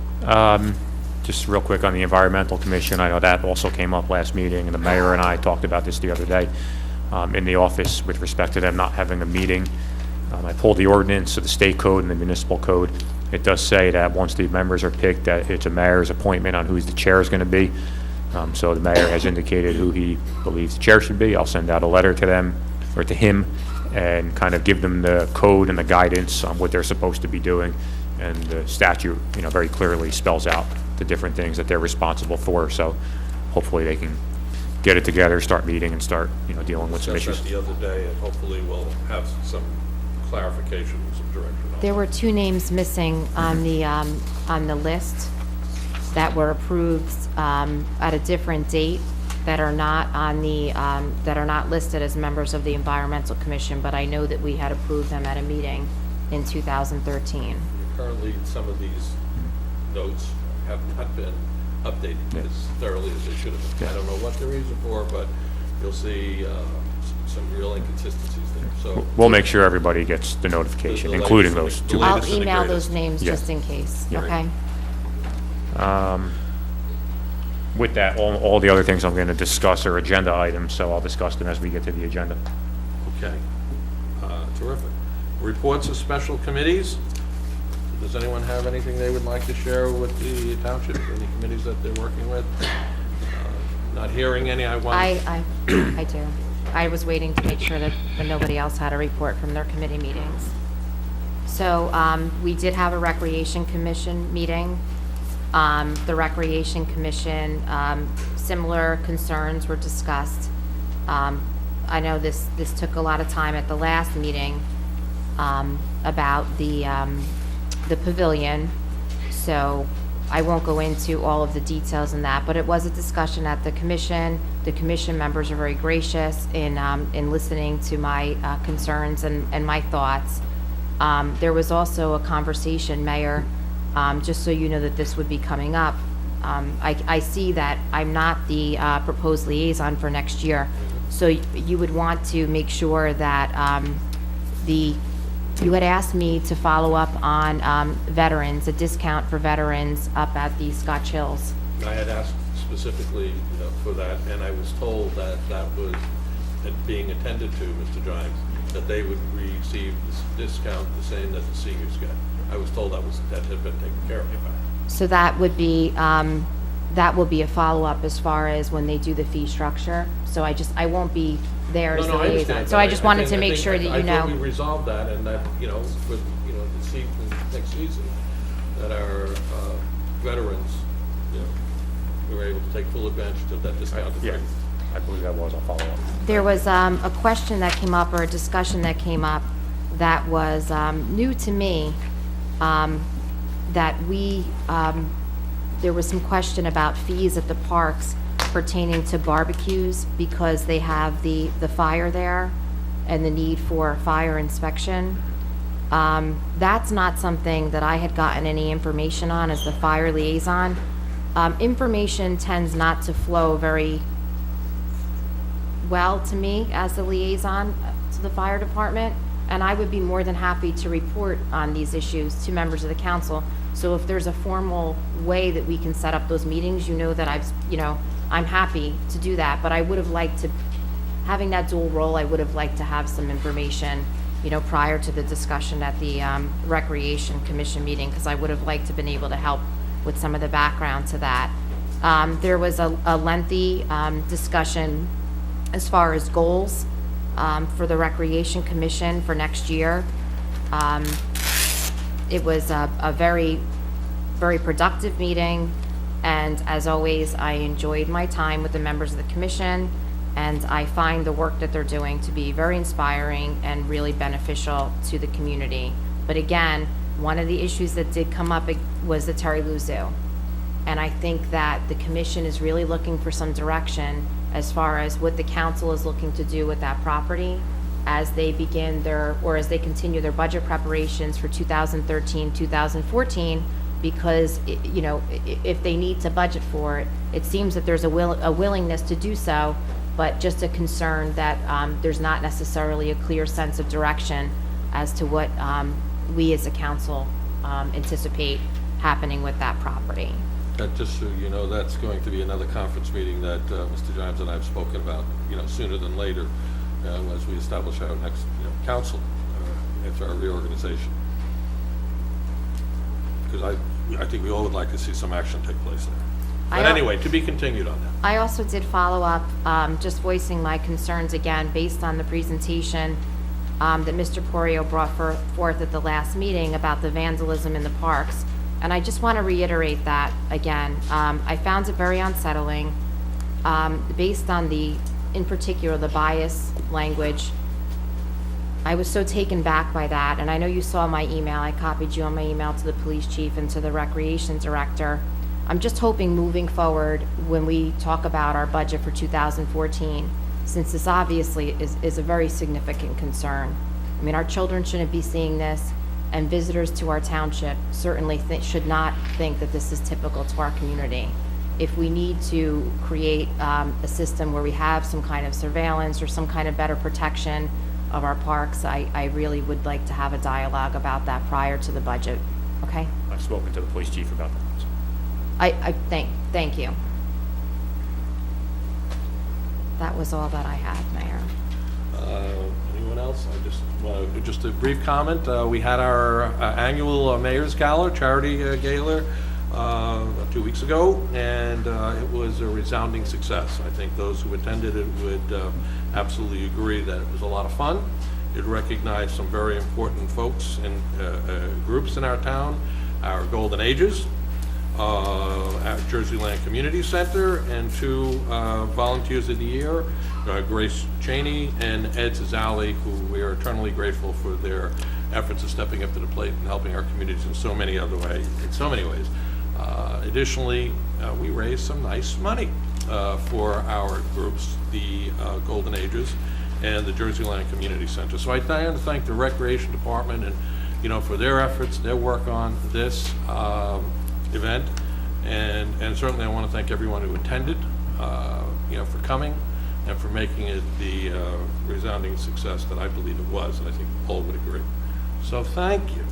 Just real quick on the Environmental Commission, I know that also came up last meeting, and the mayor and I talked about this the other day in the office with respect to them not having a meeting. I pulled the ordinance of the state code and the municipal code. It does say that once the members are picked, that it's a mayor's appointment on who the chair is going to be. So the mayor has indicated who he believes the chair should be. I'll send out a letter to them, or to him, and kind of give them the code and the guidance on what they're supposed to be doing. And the statute, very clearly spells out the different things that they're responsible for. So hopefully they can get it together, start meeting, and start, dealing with some issues. The other day, and hopefully we'll have some clarification, some direction. There were 2 names missing on the list that were approved at a different date that are not on the that are not listed as members of the Environmental Commission, but I know that we had approved them at a meeting in 2013. Currently, some of these notes have not been updated as thoroughly as they should have been. I don't know what the reason for, but you'll see some real inconsistencies there. So we'll make sure everybody gets the notification, including those 2. I'll email those names just in case, okay? With that, all the other things I'm going to discuss are agenda items, so I'll discuss them as we get to the agenda. Okay. Terrific. Reports of special committees. Does anyone have anything they would like to share with the township, any committees that they're working with? Not hearing any, I do. I was waiting to make sure that nobody else had a report from their committee meetings. So we did have a Recreation Commission meeting. The Recreation Commission, similar concerns were discussed. I know this took a lot of time at the last meeting about the pavilion. So I won't go into all of the details in that, but it was a discussion at the commission. The commission members are very gracious in listening to my concerns and my thoughts. There was also a conversation, Mayor, just so you know that this would be coming up. I see that I'm not the proposed liaison for next year, so you would want to make sure that you had asked me to follow up on veterans, a discount for veterans up at the Scotch Hills. I had asked specifically for that, and I was told that that was being attended to, Mr. Giles, that they would receive this discount the same that the seniors get. I was told that had been taken care of. So that would be that will be a follow-up as far as when they do the fee structure. So I won't be there as the liaison. So I just wanted to make sure that you know. I thought we resolved that, and that, for, next season, that our veterans, were able to take full advantage of that discount. Yeah, I believe that was a follow-up. There was a question that came up, or a discussion that came up, that was new to me, that there was some question about fees at the parks pertaining to barbecues because they have the fire there and the need for fire inspection. That's not something that I had gotten any information on as the fire liaison. Information tends not to flow very well to me as the liaison to the fire department, and I would be more than happy to report on these issues to members of the council. So if there's a formal way that we can set up those meetings, that I'm happy to do that, but I would have liked to, having that dual role, I would have liked to have some information, prior to the discussion at the Recreation Commission meeting, because I would have liked to have been able to help with some of the background to that. There was a lengthy discussion as far as goals for the Recreation Commission for next year. It was a very, very productive meeting, and as always, I enjoyed my time with the members of the commission, and I find the work that they're doing to be very inspiring and really beneficial to the community. But again, one of the issues that did come up was the Terry Lou Zoo. And I think that the commission is really looking for some direction as far as what the council is looking to do with that property as they begin as they continue their budget preparations for 2013, 2014, because, if they need to budget for it, it seems that there's a willingness to do so, but just a concern that there's not necessarily a clear sense of direction as to what we as a council anticipate happening with that property. Just so you know, that's going to be another conference meeting that Mr. Giles and I have spoken about, sooner than later, as we establish our next council after our reorganization. Because I think we all would like to see some action take place there. But anyway, to be continued on that. I also did follow up, just voicing my concerns again based on the presentation that Mr. Porio brought forth at the last meeting about the vandalism in the parks. And I just want to reiterate that again. I found it very unsettling based on in particular, the bias language. I was so taken back by that, and I know you saw my email. I copied you on my email to the police chief and to the recreation director. I'm just hoping moving forward when we talk about our budget for 2014, since this obviously is a very significant concern. I mean, our children shouldn't be seeing this, and visitors to our township certainly should not think that this is typical to our community. If we need to create a system where we have some kind of surveillance or some kind of better protection of our parks, I really would like to have a dialogue about that prior to the budget, okay? I've spoken to the police chief about that. I thank you. That was all that I had, Mayor. Anyone else? Just a brief comment. We had our annual Mayor's Gala, charity gala, 2 weeks ago, and it was a resounding success. I think those who attended it would absolutely agree that it was a lot of fun. It recognized some very important folks and groups in our town, our Golden Ages, at Jersey Land Community Center, and 2 volunteers of the year, Grace Cheney and Ed Zazali, who we are eternally grateful for their efforts of stepping up to the plate and helping our communities in so many ways. Additionally, we raised some nice money for our groups, the Golden Ages and the Jersey Land Community Center. So I want to thank the Recreation Department and, for their efforts, their work on this event. And certainly I want to thank everyone who attended, for coming and for making it the resounding success that I believe it was, and I think Paul would agree. So thank you.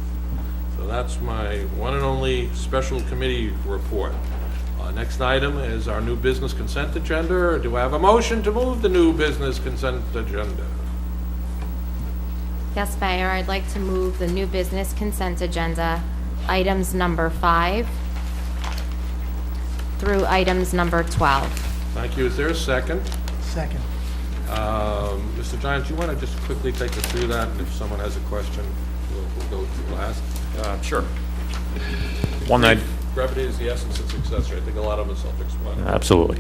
So that's my one and only special committee report. Next item is our new business consent agenda. Do I have a motion to move the new business consent agenda? Yes, Mayor, I'd like to move the new business consent agenda, items number 5 through items number 12. Thank you. Is there a second? Second. Mr. Giants, you want to just quickly take us through that, and if someone has a question, we'll go to last. Sure. Brevity is the essence of success. I think a lot of it's self-explanatory. Absolutely.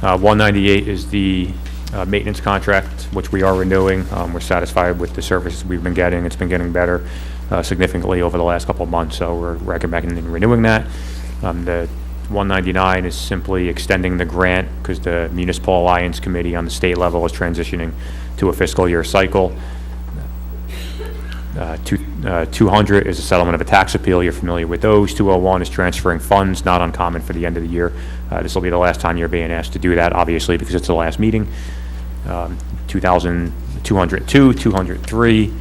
198 is the maintenance contract, which we are renewing. We're satisfied with the services we've been getting. It's been getting better significantly over the last couple of months, so we're recommending renewing that. The 199 is simply extending the grant because the Municipal Alliance Committee on the state level is transitioning to a fiscal year cycle. 200 is a settlement of a tax appeal. You're familiar with those. 201 is transferring funds, not uncommon for the end of the year. This will be the last time you're being asked to do that, obviously, because it's the last meeting. 202, 203,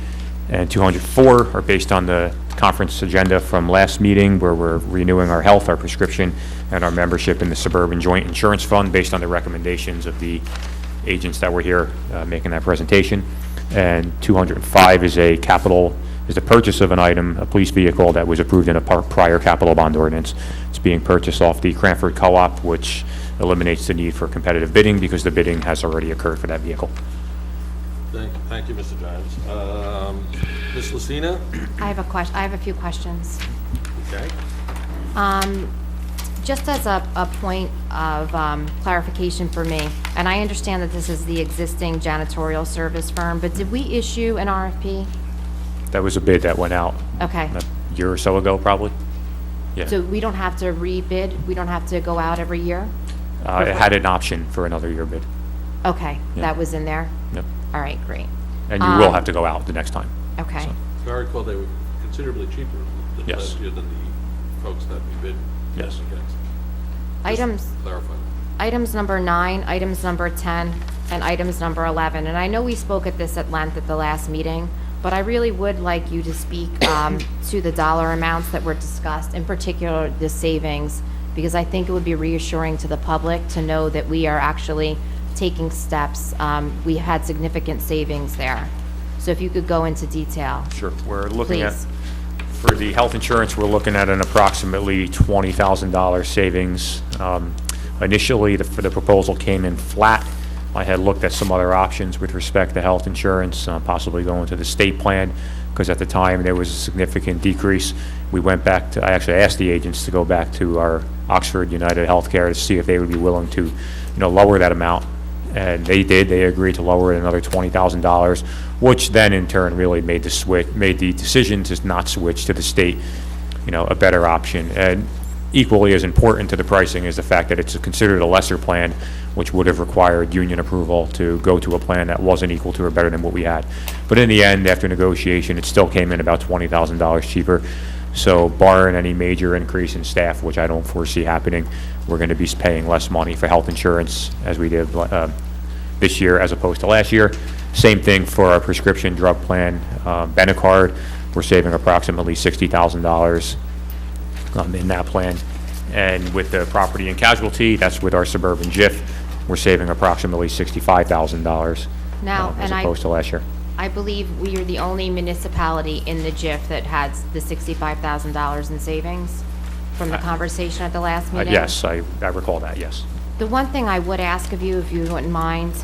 and 204 are based on the conference agenda from last meeting, where we're renewing our health, our prescription, and our membership in the Suburban Joint Insurance Fund based on the recommendations of the agents that were here making that presentation. And 205 is the purchase of an item, a police vehicle that was approved in a prior capital bond ordinance. It's being purchased off the Cranford Co-op, which eliminates the need for competitive bidding because the bidding has already occurred for that vehicle. Thank you, Mr. Giants. Ms. Lucina? I have a few questions. Okay. Just as a point of clarification for me, and I understand that this is the existing janitorial service firm, but did we issue an RFP? That was a bid that went out Okay. a year or so ago, probably. Yeah. So we don't have to rebid? We don't have to go out every year? It had an option for another year bid. Okay, Yeah. that was in there? Yep. All right, great. And you will have to go out the next time. Okay. So, If I recall, they were considerably cheaper than Yes. last year than the folks that we bid Yes. against. Items. Clarify. Items number 9, items number 10, and items number 11. And I know we spoke at this at length at the last meeting, but I really would like you to speak to the dollar amounts that were discussed, in particular the savings, because I think it would be reassuring to the public to know that we are actually taking steps. We had significant savings there. So if you could go into detail. Sure. We're looking at, Please. for the health insurance, we're looking at an approximately $20,000 savings. Initially, the proposal came in flat. I had looked at some other options with respect to health insurance, possibly going to the state plan, because at the time there was a significant decrease. We went back to, I actually asked the agents to go back to our Oxford United Healthcare to see if they would be willing to, lower that amount. And they did. They agreed to lower it another $20,000, which then in turn really made the decision to not switch to the state, a better option. And equally as important to the pricing is the fact that it's considered a lesser plan, which would have required union approval to go to a plan that wasn't equal to or better than what we had. But in the end, after negotiation, it still came in about $20,000 cheaper. So barring any major increase in staff, which I don't foresee happening, we're going to be paying less money for health insurance as we did this year as opposed to last year. Same thing for our prescription drug plan, Benecard. We're saving approximately $60,000 in that plan. And with the property and casualty, that's with our Suburban JIF, we're saving approximately $65,000 Now, as and opposed to last year. I believe we are the only municipality in the JIF that has the $65,000 in savings from the conversation at the last meeting. Yes, I recall that, yes. The one thing I would ask of you, if you wouldn't mind,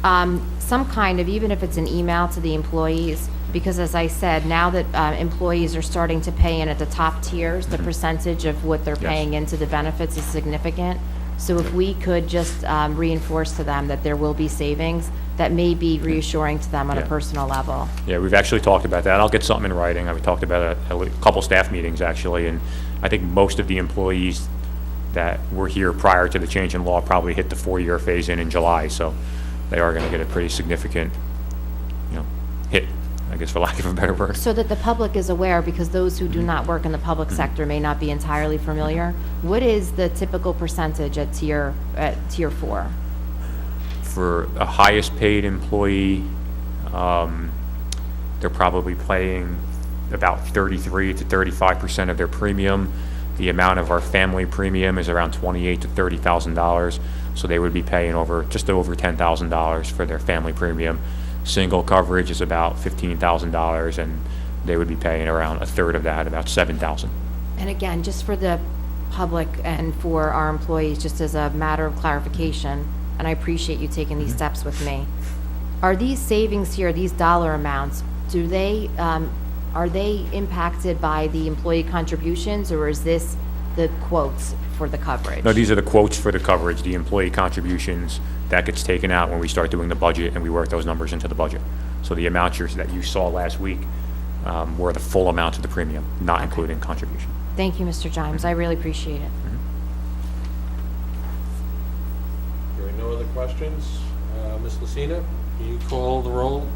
some kind of, even if it's an email to the employees, because as I said, now that employees are starting to pay in at the top tiers, the percentage of what they're Yes. paying into the benefits is significant. So if we could just reinforce to them that there will be savings, that may be reassuring to them on a Yeah. personal level. Yeah, we've actually talked about that. I'll get something in writing. We talked about it at a couple staff meetings, actually, and I think most of the employees that were here prior to the change in law probably hit the 4-year phase in July, so they are going to get a pretty significant, hit, I guess, for lack of a better word. So that the public is aware, because those who do not work in the public sector may not be entirely familiar, what is the typical percentage at tier 4? For a highest paid employee, they're probably paying about 33 to 35% of their premium. The amount of our family premium is around $28,000 to $30,000, so they would be paying just over $10,000 for their family premium. Single coverage is about $15,000, and they would be paying around a third of that, about $7,000. And again, just for the public and for our employees, just as a matter of clarification, and I appreciate you taking these steps with me, are these savings here, these dollar amounts, are they impacted by the employee contributions, or is this the quotes for the coverage? No, these are the quotes for the coverage. The employee contributions, that gets taken out when we start doing the budget, and we work those numbers into the budget. So the amounts that you saw last week were the full amount of the premium, not including contribution. Thank you, Mr. Jimes. I really appreciate it. Hearing no other questions, Ms. Lucina, can you call the roll?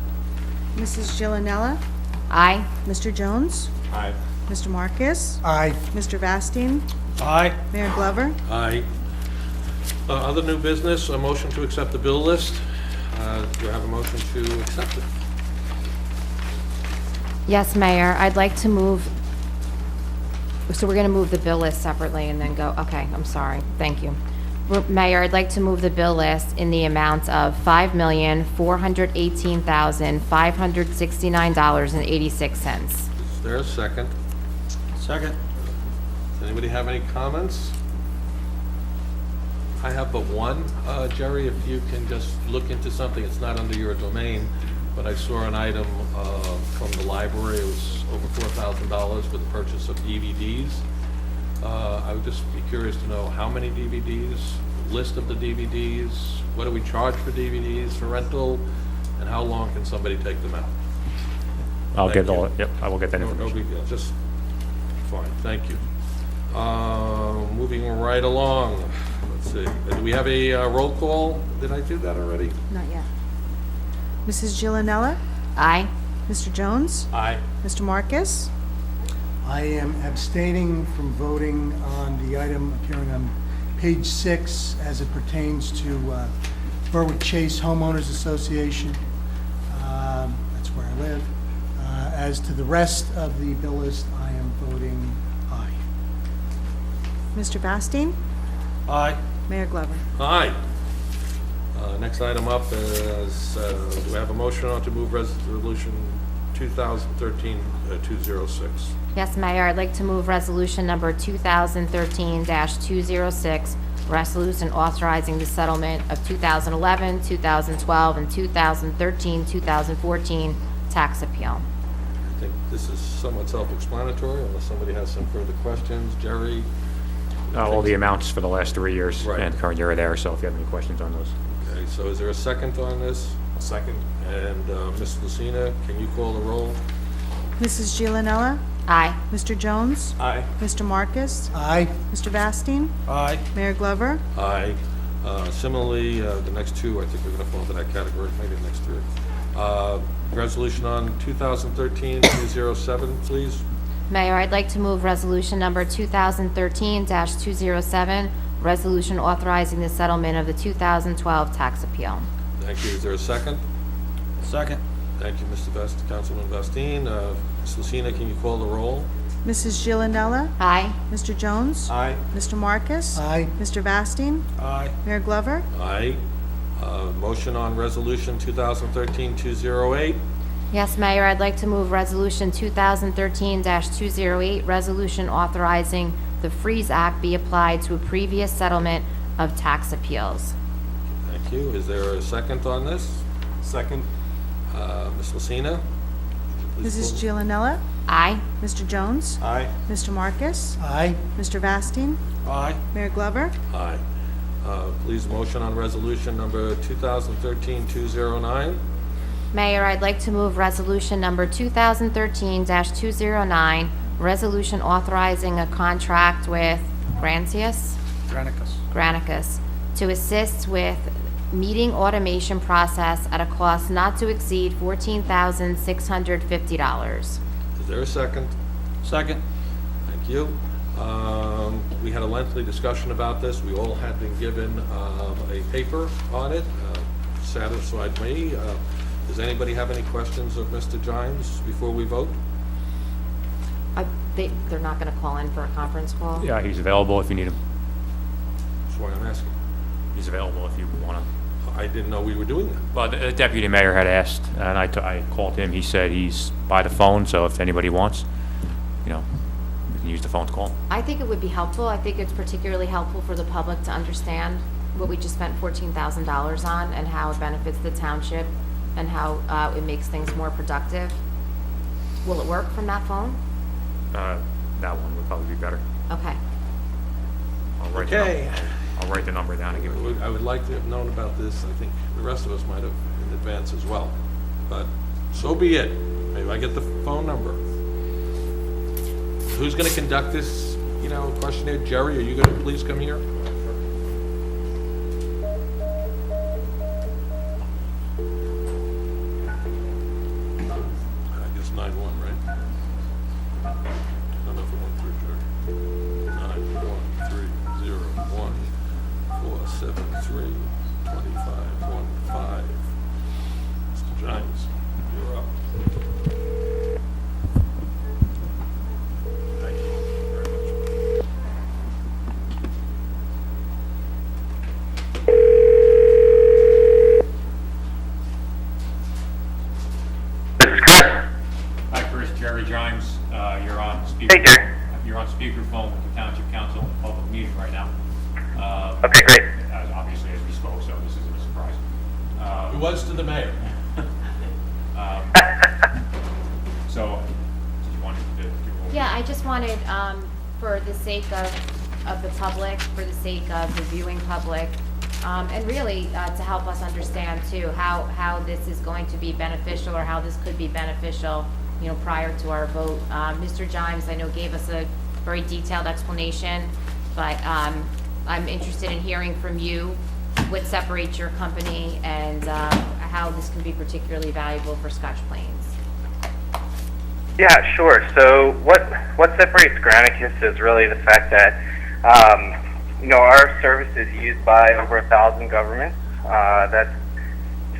Mrs. Gillanella? Aye. Mr. Jones? Aye. Mr. Marcus? Aye. Mr. Vastine? Aye. Mayor Glover? Aye. Other new business, a motion to accept the bill list. Do I have a motion to accept it? Yes, Mayor, I'd like to move, so we're going to move the bill list separately and then go, okay, I'm sorry, thank you. Mayor, I'd like to move the bill list in the amount of $5,418,569.86. Is there a second? Second. Does anybody have any comments? I have but one. Jerry, if you can just look into something, it's not under your domain, but I saw an item from the library. It was over $4,000 for the purchase of DVDs. I would just be curious to know how many DVDs, list of the DVDs, what do we charge for DVDs for rental, and how long can somebody take them out? I'll Thank get you. yep, I will get that No information. big deal, just, fine, thank you. Moving right along, let's see, do we have a roll call? Did I do that already? Not yet. Mrs. Gillanella? Aye. Mr. Jones? Aye. Mr. Marcus? I am abstaining from voting on the item appearing on page 6 as it pertains to Berwick Chase Homeowners Association. That's where I live. As to the rest of the bill list, I am voting aye. Mr. Vastine? Aye. Mayor Glover? Aye. Next item up is, do we have a motion on to move resolution 2013-206? Yes, Mayor, I'd like to move resolution number 2013-206, resolution authorizing the settlement of 2011, 2012, and 2013-2014 tax appeal. I think this is somewhat self-explanatory, unless somebody has some further questions. Jerry? All the amounts for the last 3 years Right. and current year are there, so if you have any questions on those. Okay, so is there a second on this? A second. And Ms. Lucina, can you call the roll? Mrs. Gillanella? Aye. Mr. Jones? Aye. Mr. Marcus? Aye. Mr. Vastine? Aye. Mayor Glover? Aye. Similarly, the next two, I think we're going to fall into that category, maybe the next three. Resolution on 2013-207, please. Mayor, I'd like to move resolution number 2013-207, resolution authorizing the settlement of the 2012 tax appeal. Thank you. Is there a second? Second. Thank you, Councilman Vastine. Ms. Lucina, can you call the roll? Mrs. Gillanella? Aye. Mr. Jones? Aye. Mr. Marcus? Aye. Mr. Vastine? Aye. Mayor Glover? Aye. Motion on resolution 2013-208. Yes, Mayor, I'd like to move resolution 2013-208, resolution authorizing the Freeze Act be applied to a previous settlement of tax appeals. Thank you. Is there a second on this? Second. Ms. Lucina? Mrs. Gillanella? Aye. Mr. Jones? Aye. Mr. Marcus? Aye. Mr. Vastine? Aye. Mayor Glover? Aye. Please, motion on resolution number 2013-209. Mayor, I'd like to move resolution number 2013-209, resolution authorizing a contract with Granicus to assist with meeting automation process at a cost not to exceed $14,650. Is there a second? Second. Thank you. We had a lengthy discussion about this. We all had been given a paper on it. Satisfied me. Does anybody have any questions of Mr. Giles before we vote? They're not going to call in for a conference call? Yeah, he's available if you need him. That's why I'm asking. He's available if you want to. I didn't know we were doing that. Well, the deputy mayor had asked, and I called him. He said he's by the phone, so if anybody wants, we can use the phone to call. I think it would be helpful. I think it's particularly helpful for the public to understand what we just spent $14,000 on and how it benefits the township and how it makes things more productive. Will it work from that phone? That one would probably be better. Okay. I'll write the number down and give it to you. I would like to have known about this. I think the rest of us might have in advance as well. But so be it. Maybe I get the phone number. Who's going to conduct this, questionnaire? Jerry, are you going to please come here? I guess 9-1, right? I don't know if it went through, Jerry. 9130147 2515. Mr. Giles, you're up. Thank you very much. Hi, Chris. Jerry Giles. You're on speaker. Hey, Jerry. You're on speakerphone with the Township Council in a public meeting right now. Okay, great. Obviously, as we spoke, so this isn't a surprise. It was to the mayor. So, did you want to do? Yeah, I just wanted, for the sake of the public, for the sake of the viewing public, and really to help us understand too how this is going to be beneficial or how this could be beneficial, prior to our vote. Mr. Giles, I know, gave us a very detailed explanation, but I'm interested in hearing from you what separates your company and how this can be particularly valuable for Scotch Plains. Yeah, sure. So what separates Granicus is really the fact that our service is used by over 1,000 governments. That's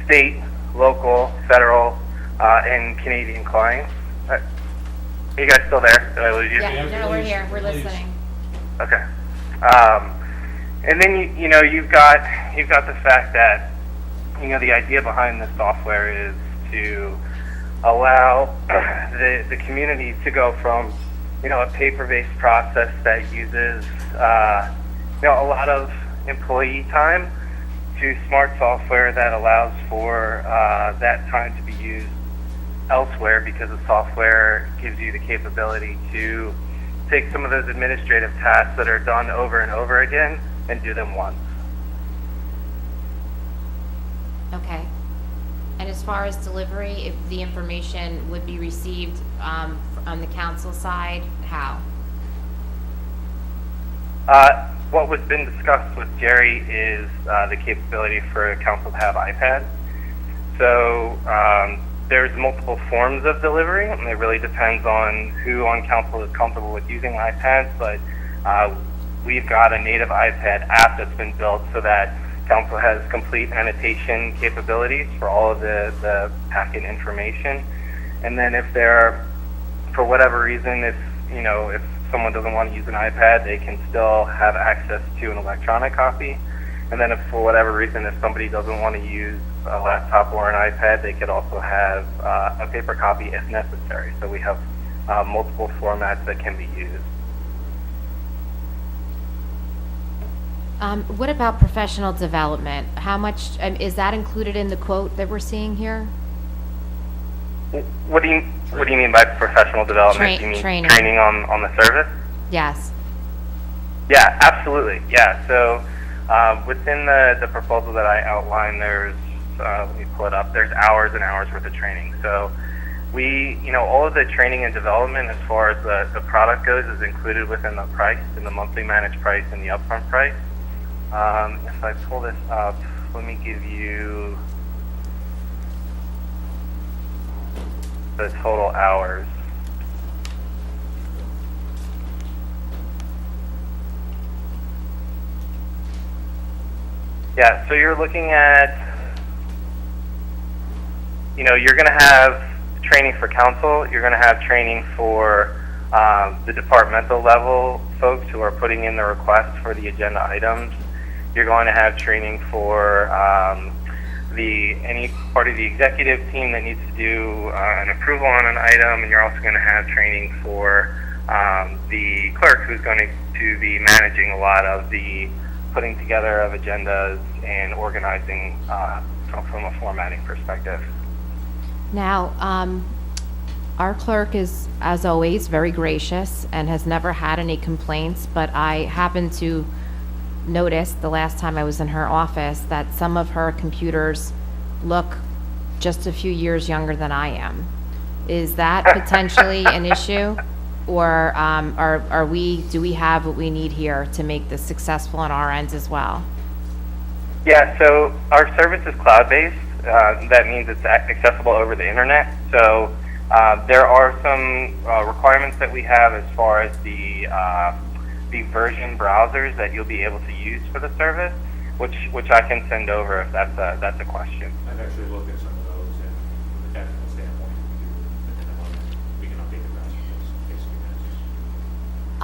state, local, federal, and Canadian clients. Are you guys still there? Did I lose you? Yeah, no, we're here. We're listening. Okay. And then you've got the fact that the idea behind this software is to allow the community to go from a paper-based process that uses a lot of employee time to smart software that allows for that time to be used elsewhere, because the software gives you the capability to take some of those administrative tasks that are done over and over again and do them once. Okay. And as far as delivery, if the information would be received on the council side, how? What was been discussed with Jerry is the capability for council to have iPads. So there's multiple forms of delivery, and it really depends on who on council is comfortable with using iPads, but we've got a native iPad app that's been built so that council has complete annotation capabilities for all of the packet information. And then if for whatever reason, if someone doesn't want to use an iPad, they can still have access to an electronic copy. And then if for whatever reason, if somebody doesn't want to use a laptop or an iPad, they could also have a paper copy if necessary. So we have multiple formats that can be used. What about professional development? How much, is that included in the quote that we're seeing here? What do you mean by professional development? You mean training on the service? Yes. Yeah, absolutely. Yeah. So Within the proposal that I outlined, there's, let me pull it up, there's hours and hours worth of training. So all of the training and development as far as the product goes is included within the price, in the monthly managed price and the upfront price. If I pull this up, let me give you the total hours. Yeah, so you're looking at, you're going to have training for council, you're going to have training for the departmental level folks who are putting in the requests for the agenda items. You're going to have training for any part of the executive team that needs to do an approval on an item, and you're also going to have training for the clerk who's going to be managing a lot of the putting together of agendas and organizing from a formatting perspective. Now, our clerk is, as always, very gracious and has never had any complaints, but I happened to notice the last time I was in her office that some of her computers look just a few years younger than I am. Is that potentially an issue? Or do we have what we need here to make this successful on our ends as well? Yeah, so our service is cloud-based. That means it's accessible over the internet. So there are some requirements that we have as far as the version browsers that you'll be able to use for the service, which I can send over if that's a question. I've actually looked at some of those, and from a technical standpoint, we can update the browser in basic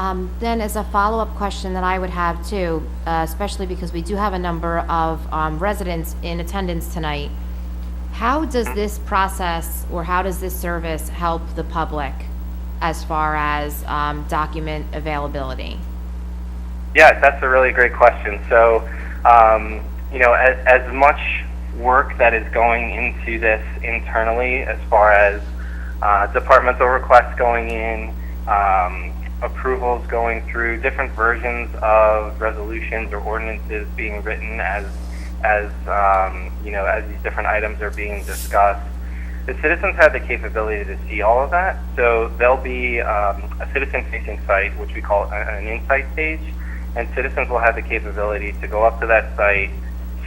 minutes. Then as a follow-up question that I would have too, especially because we do have a number of residents in attendance tonight, how does this process or how does this service help the public as far as document availability? Yeah, that's a really great question. So, as much work that is going into this internally as far as departmental requests going in, approvals going through, different versions of resolutions or ordinances being written as these different items are being discussed, the citizens have the capability to see all of that. So there'll be a citizen-facing site, which we call an insight page, and citizens will have the capability to go up to that site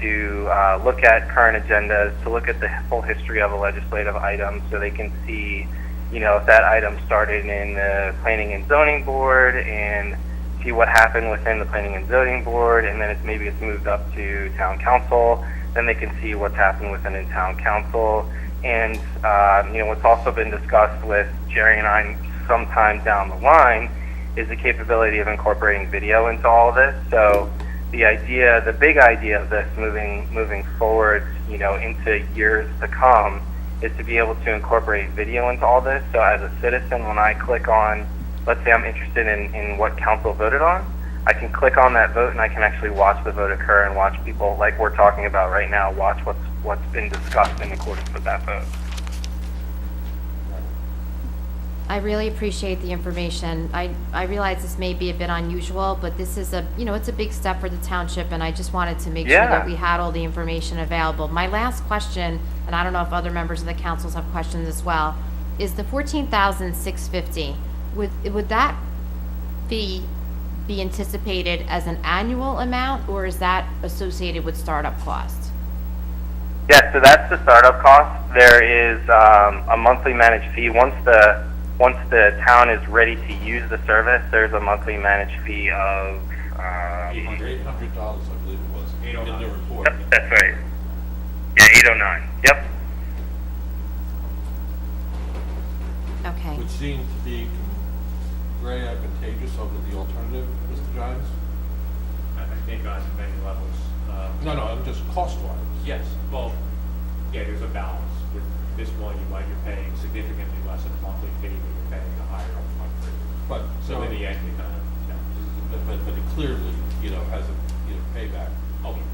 to look at current agendas, to look at the full history of a legislative item, so they can see, if that item started in the Planning and Zoning Board, and see what happened within the Planning and Zoning Board, and then maybe it's moved up to Town Council. Then they can see what's happened within the Town Council. And what's also been discussed with Jerry and I sometime down the line is the capability of incorporating video into all of this. So the big idea of this moving forward, into years to come, is to be able to incorporate video into all this. So as a citizen, when I click on, let's say I'm interested in what council voted on, I can click on that vote and I can actually watch the vote occur and watch people, like we're talking about right now, watch what's been discussed in accordance with that vote. I really appreciate the information. I realize this may be a bit unusual, but this is it's a big step for the township, and I just wanted to make sure that we had all the information available. My last question, and I don't know if other members of the councils have questions as well, is the $14,650. Would that fee be anticipated as an annual amount, or is that associated with startup costs? Yeah, so that's the startup cost. There is a monthly managed fee. Once the town is ready to use the service, there's a monthly managed fee of $800, I believe it was, in the report. Yep, that's right. Yeah, 809. Yep. Okay. Which seemed to be very advantageous over the alternative, Mr. Giles? I think on many levels. No, I'm just cost-wise. Yes, well, yeah, there's a balance. With this one, you're paying significantly less in a monthly fee, but you're paying a higher upfront fee. But So in the end, you kind of, but it clearly, has a payback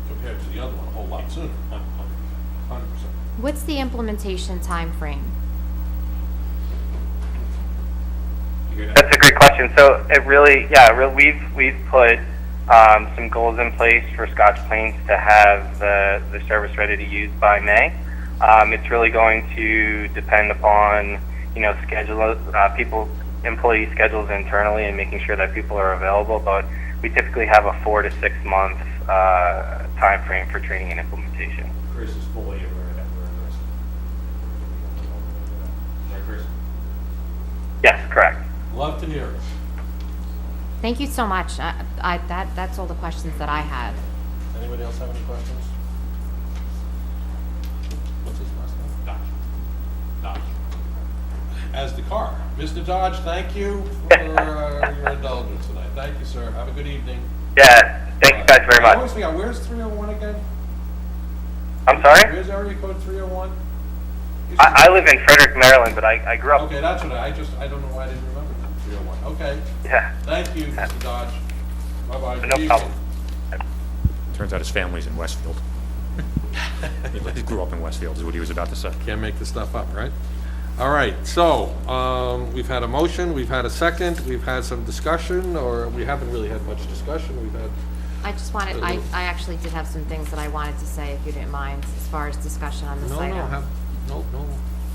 compared to the other one a whole lot sooner. 100%. What's the implementation time frame? That's a great question. So it really, we've put some goals in place for Scotch Plains to have the service ready to use by May. It's really going to depend upon, employee schedules internally and making sure that people are available, but we typically have a 4 to 6 month time frame for training and implementation. Chris is fully aware that we're interested. Is that Chris? Yes, correct. Love to hear it. Thank you so much. That's all the questions that I had. Anybody else have any questions? What's his last name? Dodge. As the car. Mr. Dodge, thank you for your indulgence tonight. Thank you, sir. Have a good evening. Yeah, thank you guys very much. Where's 301 again? I'm sorry? Where's area code 301? I live in Frederick, Maryland, but I grew up. Okay, that's what I don't know why I didn't remember that. 301. Okay. Yeah. Thank you, Mr. Dodge. Bye-bye. No problem. Turns out his family's in Westfield. He grew up in Westfield, is what he was about to say. Can't make this stuff up, right? All right, so we've had a motion, we've had a second, we've had some discussion, or we haven't really had much discussion. We've had. I actually did have some things that I wanted to say, if you didn't mind, as far as discussion on this item. No.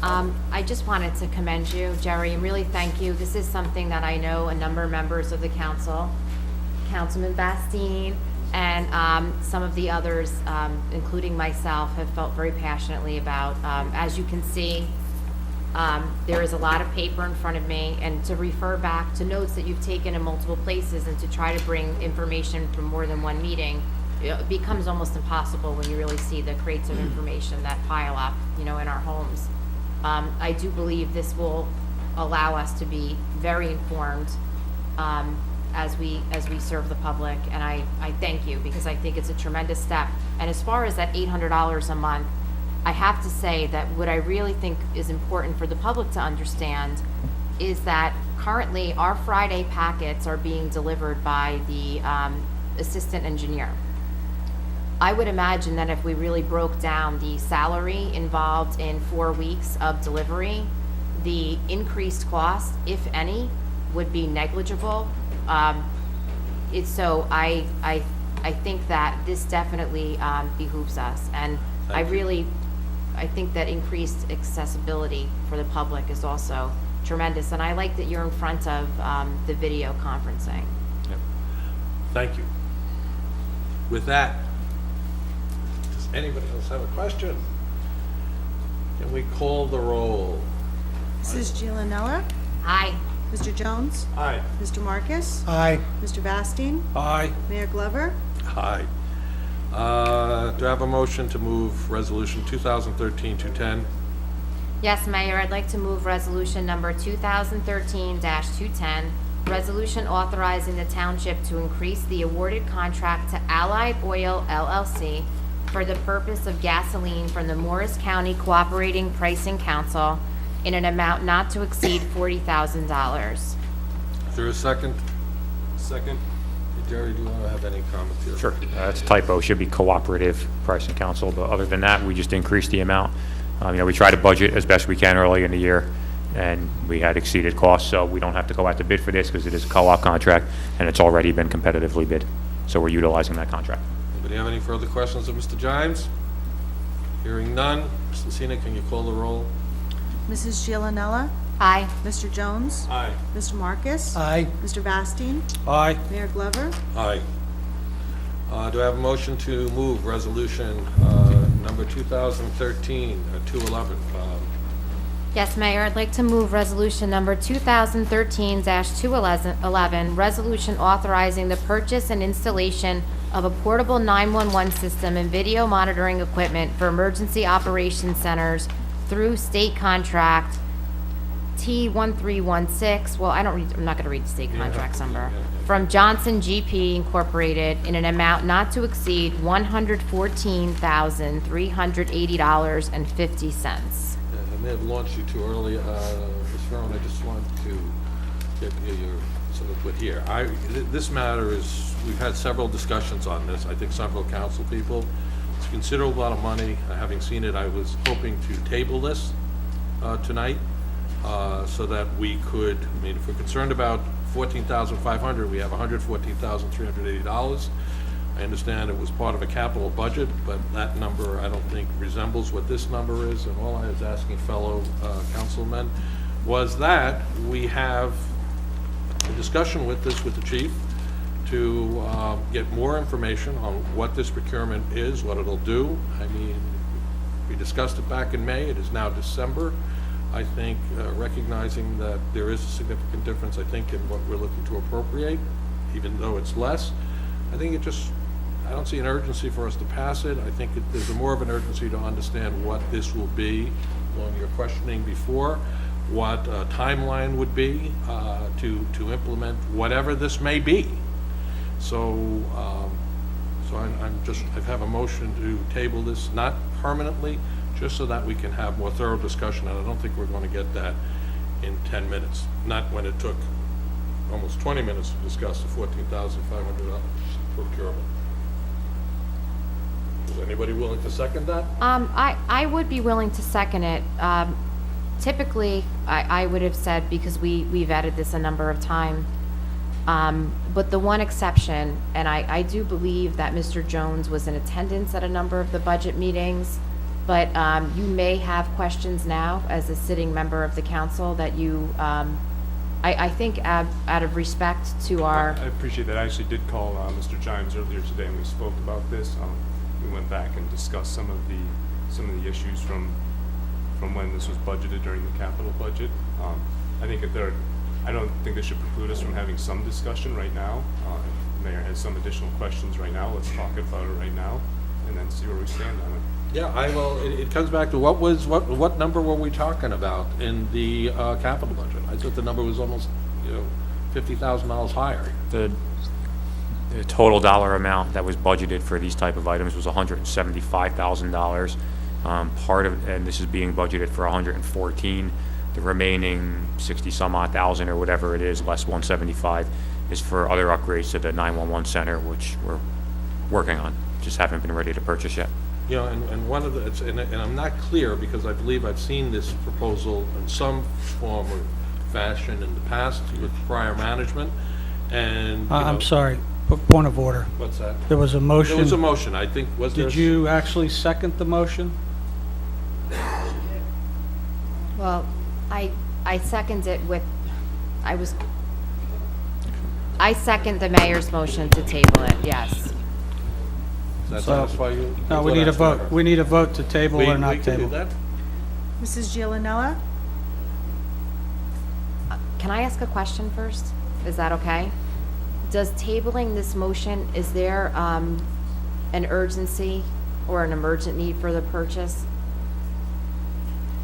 I just wanted to commend you, Jerry, and really thank you. This is something that I know a number of members of the council, Councilman Bastine, and some of the others, including myself, have felt very passionately about. As you can see, there is a lot of paper in front of me, and to refer back to notes that you've taken in multiple places and to try to bring information from more than one meeting, it becomes almost impossible when you really see the crates of information that pile up, in our homes. I do believe this will allow us to be very informed as we serve the public, and I thank you, because I think it's a tremendous step. And as far as that $800 a month, I have to say that what I really think is important for the public to understand is that currently our Friday packets are being delivered by the assistant engineer. I would imagine that if we really broke down the salary involved in 4 weeks of delivery, the increased cost, if any, would be negligible. I think that this definitely behooves us, and I think that increased accessibility for the public is also tremendous, and I like that you're in front of the video conferencing. Yep. Thank you. With that, does anybody else have a question? Can we call the roll? Mrs. Giulianella? Aye. Mr. Jones? Aye. Mr. Marcus? Aye. Mr. Vastine? Aye. Mayor Glover? Aye. Do I have a motion to move Resolution 2013-210? Yes, Mayor, I'd like to move resolution number 2013-210, resolution authorizing the township to increase the awarded contract to Allied Oil LLC for the purpose of gasoline from the Morris County Cooperating Pricing Council in an amount not to exceed $40,000. Is there a second? Second. Jerry, do you want to have any comments here? Sure. That's a typo. It should be Cooperative Pricing Council, but other than that, we just increased the amount. We try to budget as best we can early in the year, and we had exceeded costs, so we don't have to go out to bid for this because it is a co-op contract, and it's already been competitively bid. So we're utilizing that contract. Anybody have any further questions of Mr. Gimes? Hearing none. Mr. Cena, can you call the roll? Mrs. Giulianella? Aye. Mr. Jones? Aye. Mr. Marcus? Aye. Mr. Vastine? Aye. Mayor Glover? Aye. Do I have a motion to move resolution number 2013-211? Yes, Mayor, I'd like to move resolution number 2013-211, resolution authorizing the purchase and installation of a portable 911 system and video monitoring equipment for emergency operations centers through state contract T1316, well, I'm not going to read the state contract number, from Johnson GP Incorporated in an amount not to exceed $114,380.50. I may have launched you too early, Ms. Farron. I just wanted to get your sort of put here. This matter is, we've had several discussions on this. I think several council people. It's a considerable amount of money. Having seen it, I was hoping to table this tonight. So that we could, if we're concerned about $14,500, we have $114,380. I understand it was part of a capital budget, but that number I don't think resembles what this number is, and all I was asking fellow councilmen was that we have a discussion with the chief to get more information on what this procurement is, what it'll do. I mean, we discussed it back in May, it is now December. I think recognizing that there is a significant difference, I think, in what we're looking to appropriate, even though it's less. I think I don't see an urgency for us to pass it. I think there's more of an urgency to understand what this will be, along your questioning before, what a timeline would be to implement whatever this may be. So, I have a motion to table this, not permanently, just so that we can have more thorough discussion, and I don't think we're going to get that in 10 minutes, not when it took almost 20 minutes to discuss the $14,500 procurement. Is anybody willing to second that? I would be willing to second it. Typically, I would have said, because we've added this a number of times, but the one exception, and I do believe that Mr. Jones was in attendance at a number of the budget meetings, but you may have questions now as a sitting member of the council that you, I think out of respect to our... I appreciate that. I actually did call Mr. Gimes earlier today, and we spoke about this. We went back and discussed some of the issues from when this was budgeted during the capital budget. I don't think this should preclude us from having some discussion right now. If the mayor has some additional questions right now, let's talk about it right now, and then see where we stand on it. Yeah, it comes back to what number were we talking about in the capital budget? I thought the number was almost, $50,000 higher. The total dollar amount that was budgeted for these type of items was $175,000. Part of, and this is being budgeted for 114. The remaining 60 some odd thousand or whatever it is, less 175, is for other upgrades to the 911 center, which we're working on. Just haven't been ready to purchase yet. And one of the, and I'm not clear, because I believe I've seen this proposal in some form or fashion in the past with prior management, and I'm sorry, point of order. What's that? There was a motion. There was a motion, I think. Did you actually second the motion? Well, I second it with, I second the mayor's motion to table it, yes. Does that satisfy you? No, we need a vote. We need a vote to table or not We can do table. that. Mrs. Giovanella? Can I ask a question first? Is that okay? Does tabling this motion, is there an urgency or an emergent need for the purchase?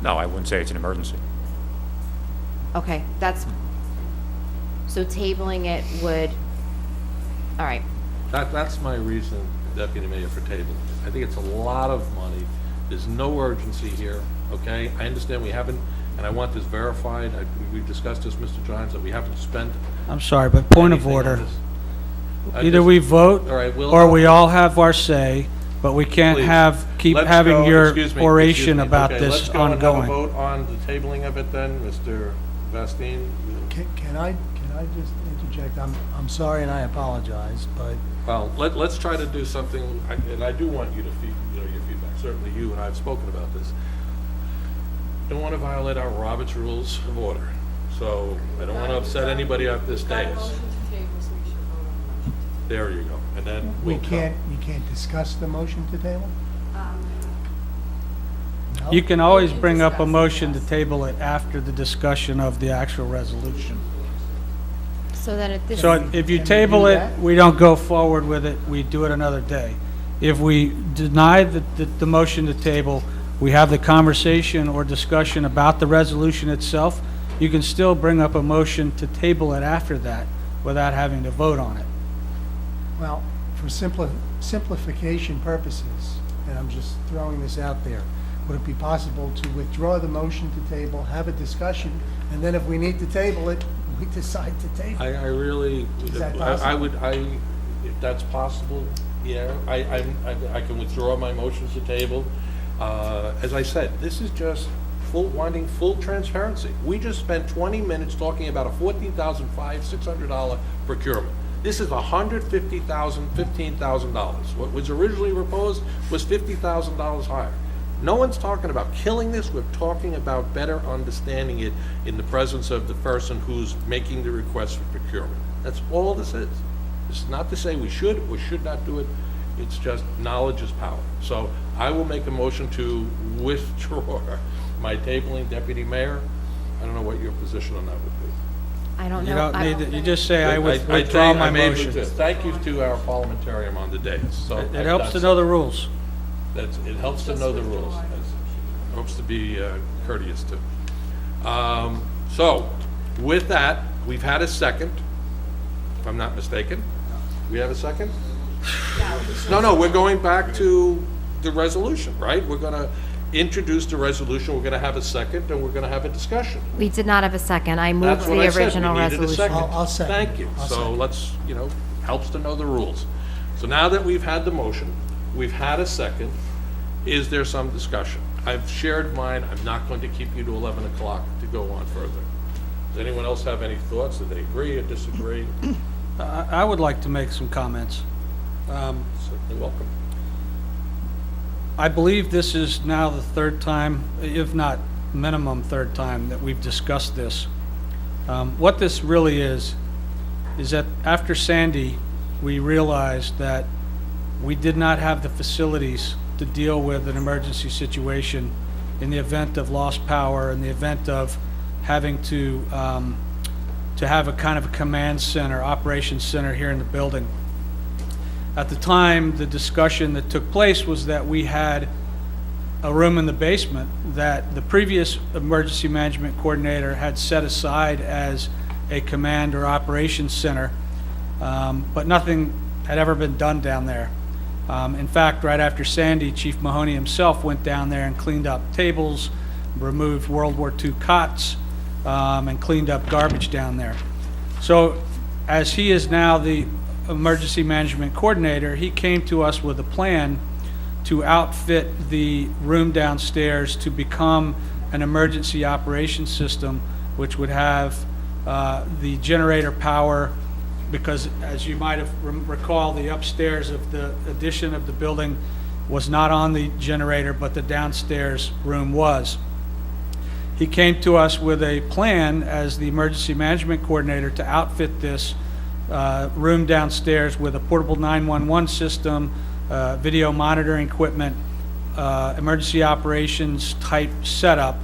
No, I wouldn't say it's an emergency. Okay, so tabling it would, all right. That's my reason, Deputy Mayor, for tabling. I think it's a lot of money. There's no urgency here, okay? I understand we haven't, and I want this verified. We've discussed this, Mr. Johns, that we haven't spent. I'm sorry, but point of anything on order. this. Either we vote, All right, or we all have our say, but we can't Please. keep Let's having go- your excuse me, oration excuse me. about Okay, this let's go and have a ongoing. vote on the tabling of it then, Mr. Vastine. Can I just interject? I'm sorry and I apologize, but Well, let's try to do something, and I do want you to your feedback. Certainly you and I have spoken about this. Don't want to violate our Roberts Rules of Order, so I don't want to upset anybody at this dais. There you go, and then you we'll can't discuss the motion to table? No? You can always bring up a motion to table it after the discussion of the actual resolution. So then at this. So if you table it, we don't go forward with it, we do it another day. If we deny the motion to table, we have the conversation or discussion about the resolution itself, you can still bring up a motion to table it after that without having to vote on it. Well, for simplification purposes, and I'm just throwing this out there, would it be possible to withdraw the motion to table, have a discussion, and then if we need to table it, we decide to table it? I really, Is that if that's possible, yeah, I can withdraw my motion to table. As I said, this is just wanting full transparency. We just spent 20 minutes talking about a $14,600 procurement. This is $150,000, $15,000. What was originally proposed was $50,000 higher. No one's talking about killing this, we're talking about better understanding it in the presence of the person who's making the request for procurement. That's all this is. This is not to say we should or should not do it, it's just knowledge is power. So I will make a motion to withdraw my tabling, Deputy Mayor. I don't know what your position on that would be. I don't You know. don't I- need to, you just say I withdraw my motion. Thank you to our parliamentarian on the dais. So It helps to know the rules. it helps to know the rules. It helps to be courteous too. So with that, we've had a second, if I'm not mistaken. We have a second? No, we're going back to the resolution, right? We're going to introduce the resolution, we're going to have a second, and we're going to have a discussion. We did not have a second. I moved That's what I the said, original we needed a resolution. second. I'll second. Thank you. I'll So second. let's, helps to know the rules. So now that we've had the motion, we've had a second, is there some discussion? I've shared mine, I'm not going to keep you to 11 o'clock to go on further. Does anyone else have any thoughts? Do they agree or disagree? I would like to make some comments. Certainly welcome. I believe this is now the third time, if not minimum third time, that we've discussed this. What this really is that after Sandy, we realized that we did not have the facilities to deal with an emergency situation in the event of lost power, in the event of having to have a kind of a command center, operations center here in the building. At the time, the discussion that took place was that we had a room in the basement that the previous emergency management coordinator had set aside as a command or operations center, but nothing had ever been done down there. In fact, right after Sandy, Chief Mahoney himself went down there and cleaned up tables, removed World War II cots, and cleaned up garbage down there. So as he is now the emergency management coordinator, he came to us with a plan to outfit the room downstairs to become an emergency operations system, which would have the generator power, because as you might have recall, the upstairs of the addition of the building was not on the generator, but the downstairs room was. He came to us with a plan as the emergency management coordinator to outfit this room downstairs with a portable 911 system, video monitoring equipment, emergency operations type setup,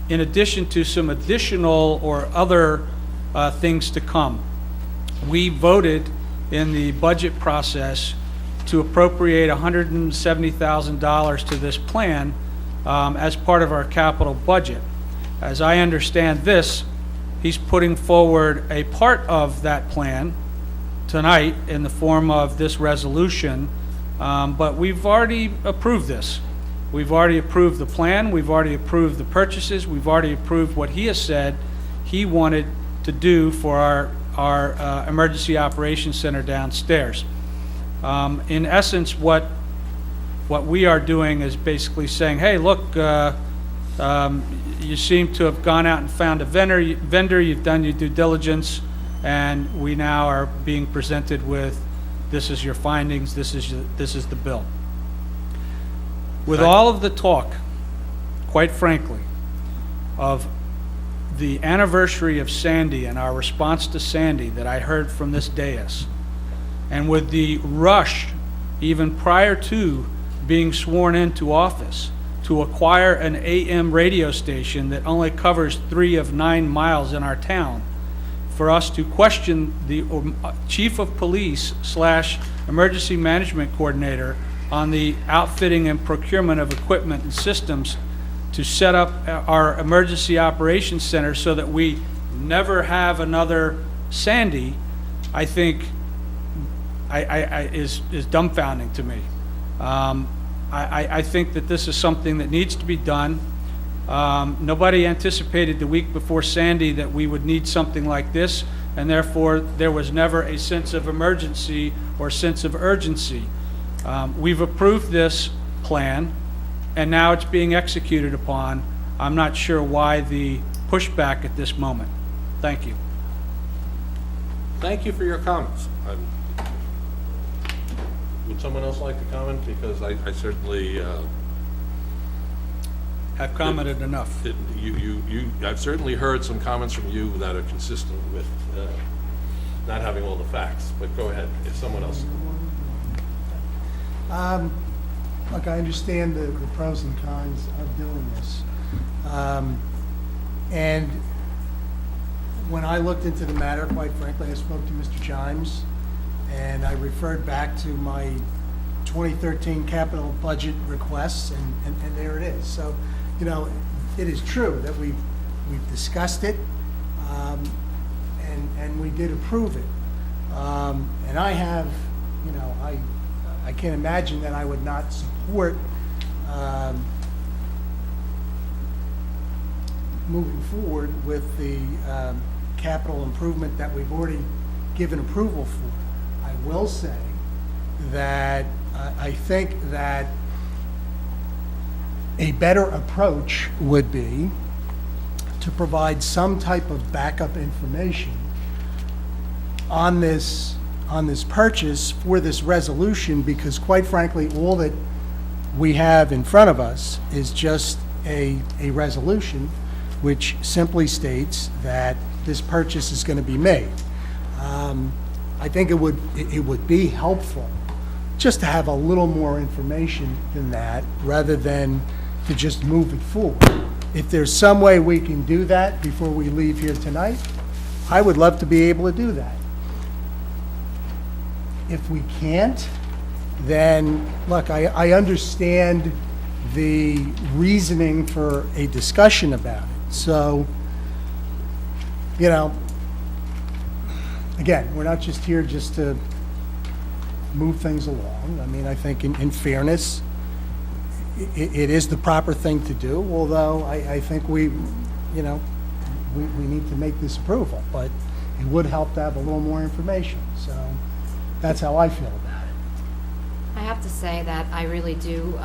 in addition to some additional or other things to come. We voted in the budget process to appropriate $170,000 to this plan as part of our capital budget. As I understand this, he's putting forward a part of that plan tonight in the form of this resolution, but we've already approved this. We've already approved the plan, we've already approved the purchases, we've already approved what he has said he wanted to do for our emergency operations center downstairs. In essence, what we are doing is basically saying, hey, look, you seem to have gone out and found a vendor, you've done your due diligence, and we now are being presented with, this is your findings, this is the bill. With all of the talk, quite frankly, of the anniversary of Sandy and our response to Sandy that I heard from this dais, and with the rush, even prior to being sworn into office, to acquire an AM radio station that only covers 3 of 9 miles in our town, for us to question the chief of police / emergency management coordinator on the outfitting and procurement of equipment and systems to set up our emergency operations center so that we never have another Sandy, I think is dumbfounding to me. I think that this is something that needs to be done. Nobody anticipated the week before Sandy that we would need something like this, and therefore there was never a sense of emergency or sense of urgency. We've approved this plan, and now it's being executed upon. I'm not sure why the pushback at this moment. Thank you. Thank you for your comments. Would someone else like to comment? Because I certainly Have commented enough. I've certainly heard some comments from you that are consistent with not having all the facts, but go ahead, if someone else. Look, I understand the pros and cons of doing this. And when I looked into the matter, quite frankly, I spoke to Mr. Chimes, and I referred back to my 2013 capital budget requests, and there it is. So, you know, it is true that we've discussed it, and we did approve it. And I have, you know, I can't imagine that I would not support moving forward with the capital improvement that we've already given approval for. I will say that I think that a better approach would be to provide some type of backup information on this purchase for this resolution, because quite frankly, all that we have in front of us is just a resolution which simply states that this purchase is going to be made. I think it would be helpful just to have a little more information than that, rather than to just move it forward. If there's some way we can do that before we leave here tonight, I would love to be able to do that. If we can't, then, look, I understand the reasoning for a discussion about it. So, you know, again, we're not just here just to move things along. I mean, I think in fairness, it is the proper thing to do, although I think we need to make this approval, but it would help to have a little more information. So that's how I feel about it. I have to say that I really do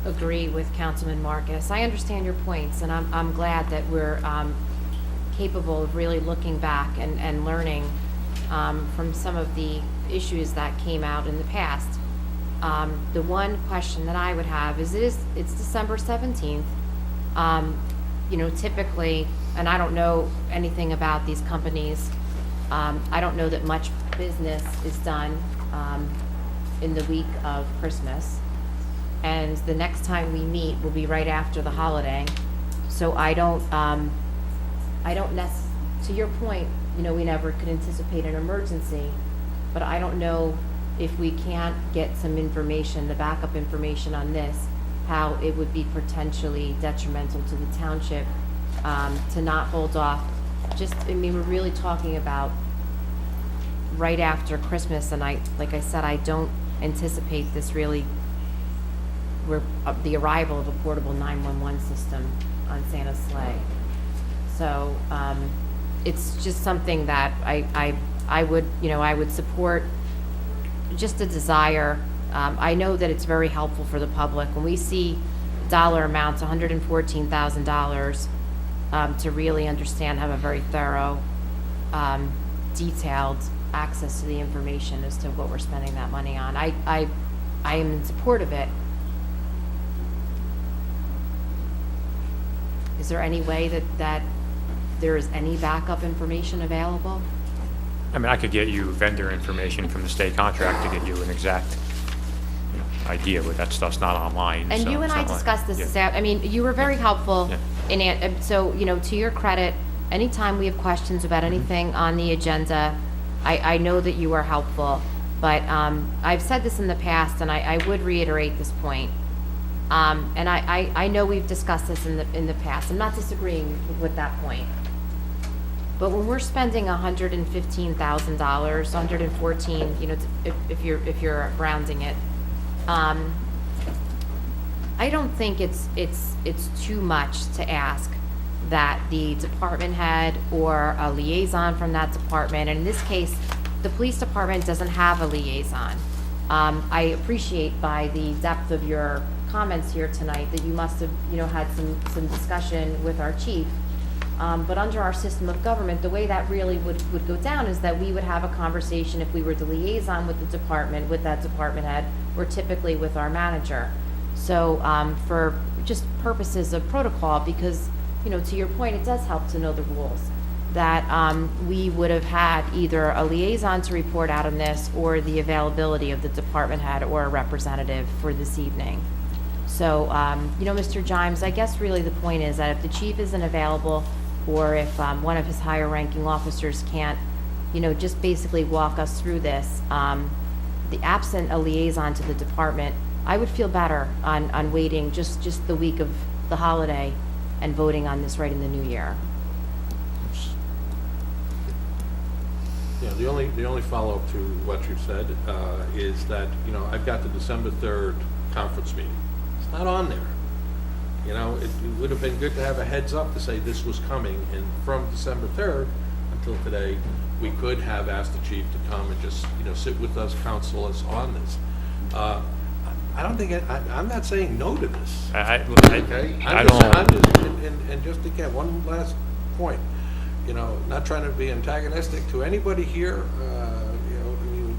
agree with Councilman Marcus. I understand your points, and I'm glad that we're capable of really looking back and learning from some of the issues that came out in the past. The one question that I would have is it's December 17th. You know, typically, and I don't know anything about these companies, I don't know that much business is done in the week of Christmas. And the next time we meet will be right after the holiday. So I don't to your point, you know, we never could anticipate an emergency, but I don't know if we can't get some information, the backup information on this, how it would be potentially detrimental to the township to not hold off. I mean, we're really talking about right after Christmas, and like I said, I don't anticipate this really, the arrival of a portable 911 system on Santa's sleigh. So it's just something that I would support. Just a desire. I know that it's very helpful for the public when we see dollar amounts, $114,000, to really understand, have a very thorough, detailed access to the information as to what we're spending that money on. I am in support of it. Is there any way that there is any backup information available? I mean, I could get you vendor information from the state contract to get you an exact idea, but that stuff's not online. And so you and it's I not like- discussed this, yeah. I mean, you were very helpful Yeah. so, you know, to your credit, anytime we have questions about anything on the agenda, I know that you are helpful, but I've said this in the past, and I would reiterate this point. And I know we've discussed this in the past. I'm not disagreeing with that point. But when we're spending $115,000, 114, you know, if you're rounding it, I don't think it's too much to ask that the department head or a liaison from that department, and in this case, the police department doesn't have a liaison. I appreciate by the depth of your comments here tonight, that you must have, had some discussion with our chief. But under our system of government, the way that really would go down is that we would have a conversation if we were the liaison with the department, with that department head, or typically with our manager. So for just purposes of protocol, because, to your point, it does help to know the rules, that we would have had either a liaison to report out on this or the availability of the department head or a representative for this evening. So, Mr. Jimes, I guess really the point is that if the chief isn't available, or if one of his higher ranking officers can't, just basically walk us through this, the absent a liaison to the department, I would feel better on waiting just the week of the holiday and voting on this right in the new year. Yeah, the only follow-up to what you said is that, I've got the December 3rd conference meeting. It's not on there. It would have been good to have a heads up to say this was coming, and from December 3rd until today, we could have asked the chief to come and just, sit with us, counsel us on this. I don't think, I'm not saying no to this. Okay? And just to get one last point, not trying to be antagonistic to anybody here,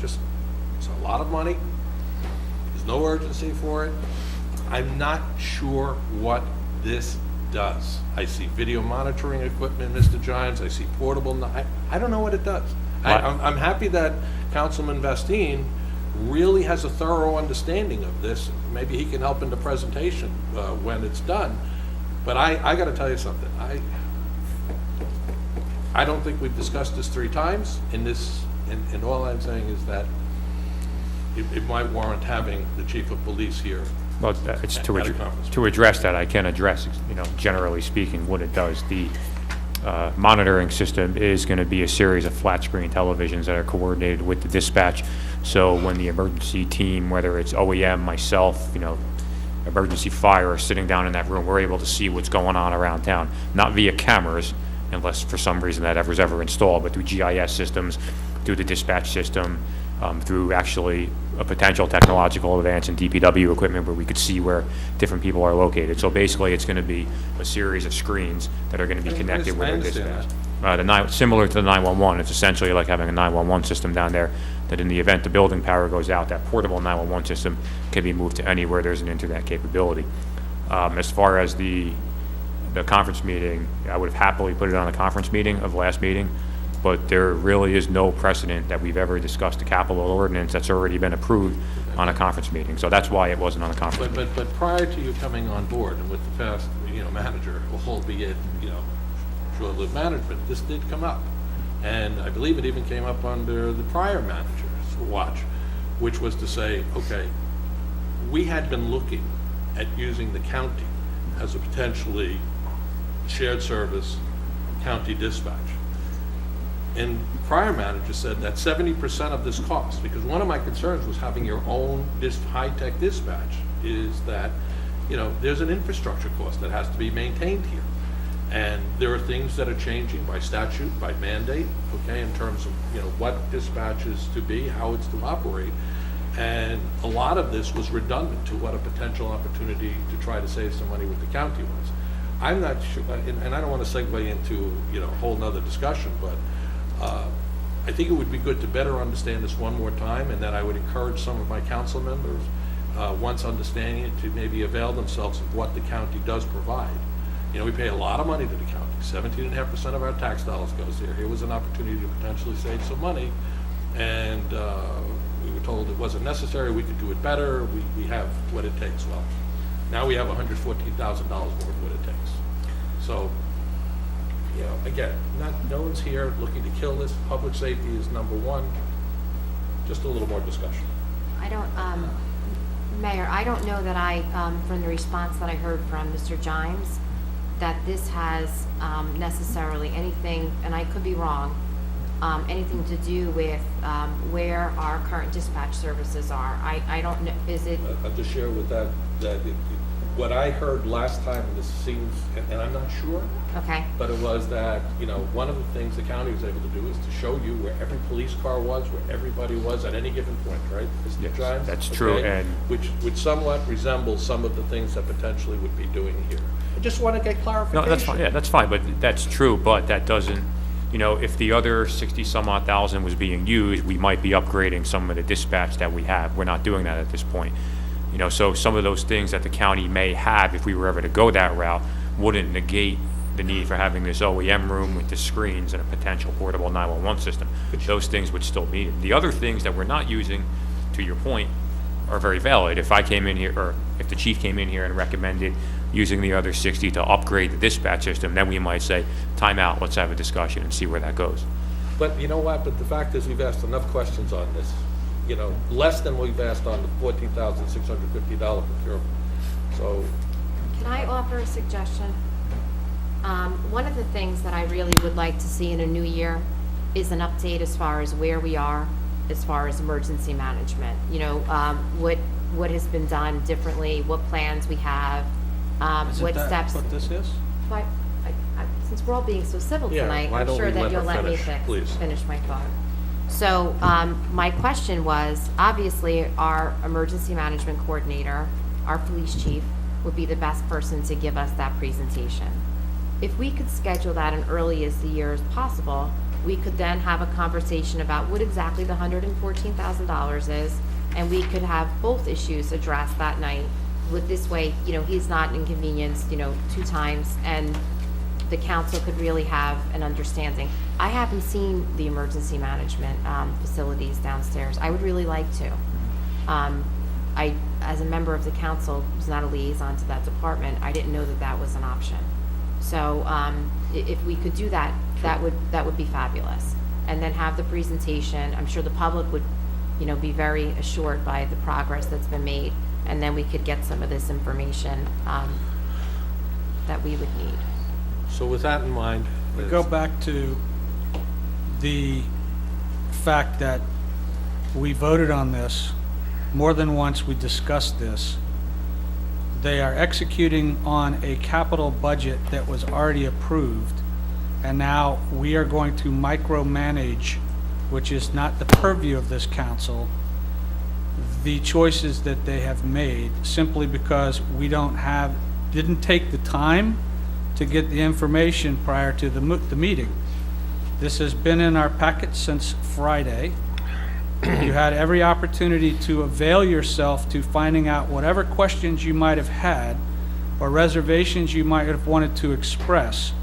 it's a lot of money. There's no urgency for it. I'm not sure what this does. I see video monitoring equipment, Mr. Giants. I see portable. I don't know what it does. I'm happy that Councilman Vestine really has a thorough understanding of this. Maybe he can help in the presentation when it's done. But I got to tell you something. I don't think we've discussed this 3 times. And all I'm saying is that it might warrant having the chief of police here. Well, it's to address that, I can address, generally speaking, what it does. The monitoring system is going to be a series of flat screen televisions that are coordinated with the dispatch. So when the emergency team, whether it's OEM, myself, emergency fire, are sitting down in that room, we're able to see what's going on around town, not via cameras, unless for some reason that was ever installed, but through GIS systems, through the dispatch system, through actually a potential technological advance in DPW equipment where we could see where different people are located. So basically, it's going to be a series of screens that are going to be connected with our dispatch. Similar to the 911, it's essentially like having a 911 system down there, that in the event the building power goes out, that portable 911 system can be moved to anywhere there's an internet capability. As far as the conference meeting, I would have happily put it on the conference meeting of last meeting, but there really is no precedent that we've ever discussed a capital ordinance that's already been approved on a conference meeting. So that's why it wasn't on a conference meeting. But prior to you coming on board, and with the past, manager, albeit, short-lived management, this did come up. And I believe it even came up under the prior manager's watch, which was to say, okay, we had been looking at using the county as a potentially shared service county dispatch. And prior manager said that 70% of this cost, because one of my concerns was having your own high-tech dispatch, is that, there's an infrastructure cost that has to be maintained here. And there are things that are changing by statute, by mandate, okay, in terms of, what dispatch is to be, how it's to operate. And a lot of this was redundant to what a potential opportunity to try to save some money with the county was. I'm not sure, and I don't want to segue into, a whole nother discussion, but I think it would be good to better understand this one more time, and that I would encourage some of my council members, once understanding it, to maybe avail themselves of what the county does provide. We pay a lot of money to the county. 17.5% of our tax dollars goes there. Here was an opportunity to potentially save some money, and we were told it wasn't necessary, we could do it better, we have what it takes. Well, now we have $114,000 worth of what it takes. So, again, no one's here looking to kill this. Public safety is number one. Just a little more discussion. Mayor, I don't know that from the response that I heard from Mr. Jimes, that this has necessarily anything, and I could be wrong, anything to do with where our current dispatch services are. I don't know, is it? I'll just share with that what I heard last time, and this seems, and I'm not sure, Okay. but it was that, one of the things the county was able to do is to show you where every police car was, where everybody was at any given point, right? Mr. Yes, Giles? that's true, Okay? and- Which somewhat resembles some of the things that potentially would be doing here. I just want to get clarification. No, that's fine, yeah, that's fine, but that's true, but that doesn't, if the other 60-some-odd thousand was being used, we might be upgrading some of the dispatch that we have. We're not doing that at this point. So some of those things that the county may have, if we were ever to go that route, wouldn't negate the need for having this OEM room with the screens and a potential portable 911 system. Those things would still be needed. The other things that we're not using, to your point, are very valid. If I came in here, or if the chief came in here and recommended using the other 60 to upgrade the dispatch system, then we might say, time out, let's have a discussion and see where that goes. But you know what, but the fact is, we've asked enough questions on this, less than we've asked on the $14,650 procurement. So, Can I offer a suggestion? One of the things that I really would like to see in a new year is an update as far as where we are, as far as emergency management. What has been done differently, what plans we have, Isn't what that steps. what this is? But since we're all being so civil Yeah, tonight, why I'm don't sure we that let you'll her let me finish, please? finish my thought. So, my question was, obviously, our emergency management coordinator, our police chief, would be the best person to give us that presentation. If we could schedule that as early as the year as possible, we could then have a conversation about what exactly the $114,000 is, and we could have both issues addressed that night. With this way, he's not inconvenienced, 2 times, and the council could really have an understanding. I haven't seen the emergency management facilities downstairs. I would really like to. I, as a member of the council, was not a liaison to that department. I didn't know that that was an option. So if we could do that, that would be fabulous. And then have the presentation. I'm sure the public would, be very assured by the progress that's been made. And then we could get some of this information that we would need. So with that in mind, We go back to the fact that we voted on this more than once. We discussed this. They are executing on a capital budget that was already approved, and now we are going to micromanage, which is not the purview of this council, the choices that they have made, simply because we didn't take the time to get the information prior to the meeting. This has been in our packet since Friday. You had every opportunity to avail yourself to finding out whatever questions you might have had or reservations you might have wanted to express.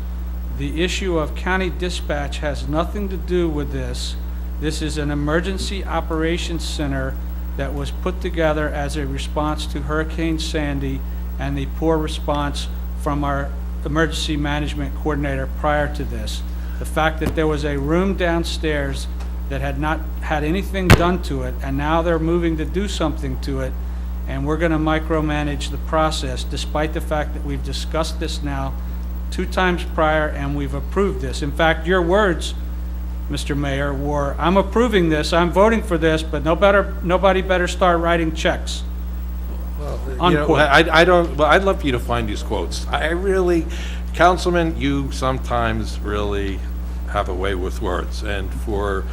The issue of county dispatch has nothing to do with this. This is an emergency operations center that was put together as a response to Hurricane Sandy and the poor response from our emergency management coordinator prior to this. The fact that there was a room downstairs that had not had anything done to it, and now they're moving to do something to it, and we're going to micromanage the process, despite the fact that we've discussed this now 2 times prior and we've approved this. In fact, your words, Mr. Mayor, were, I'm approving this, I'm voting for this, but nobody better start writing checks. Unquote. I'd love for you to find these quotes. I really, Councilman, you sometimes really have a way with words, and for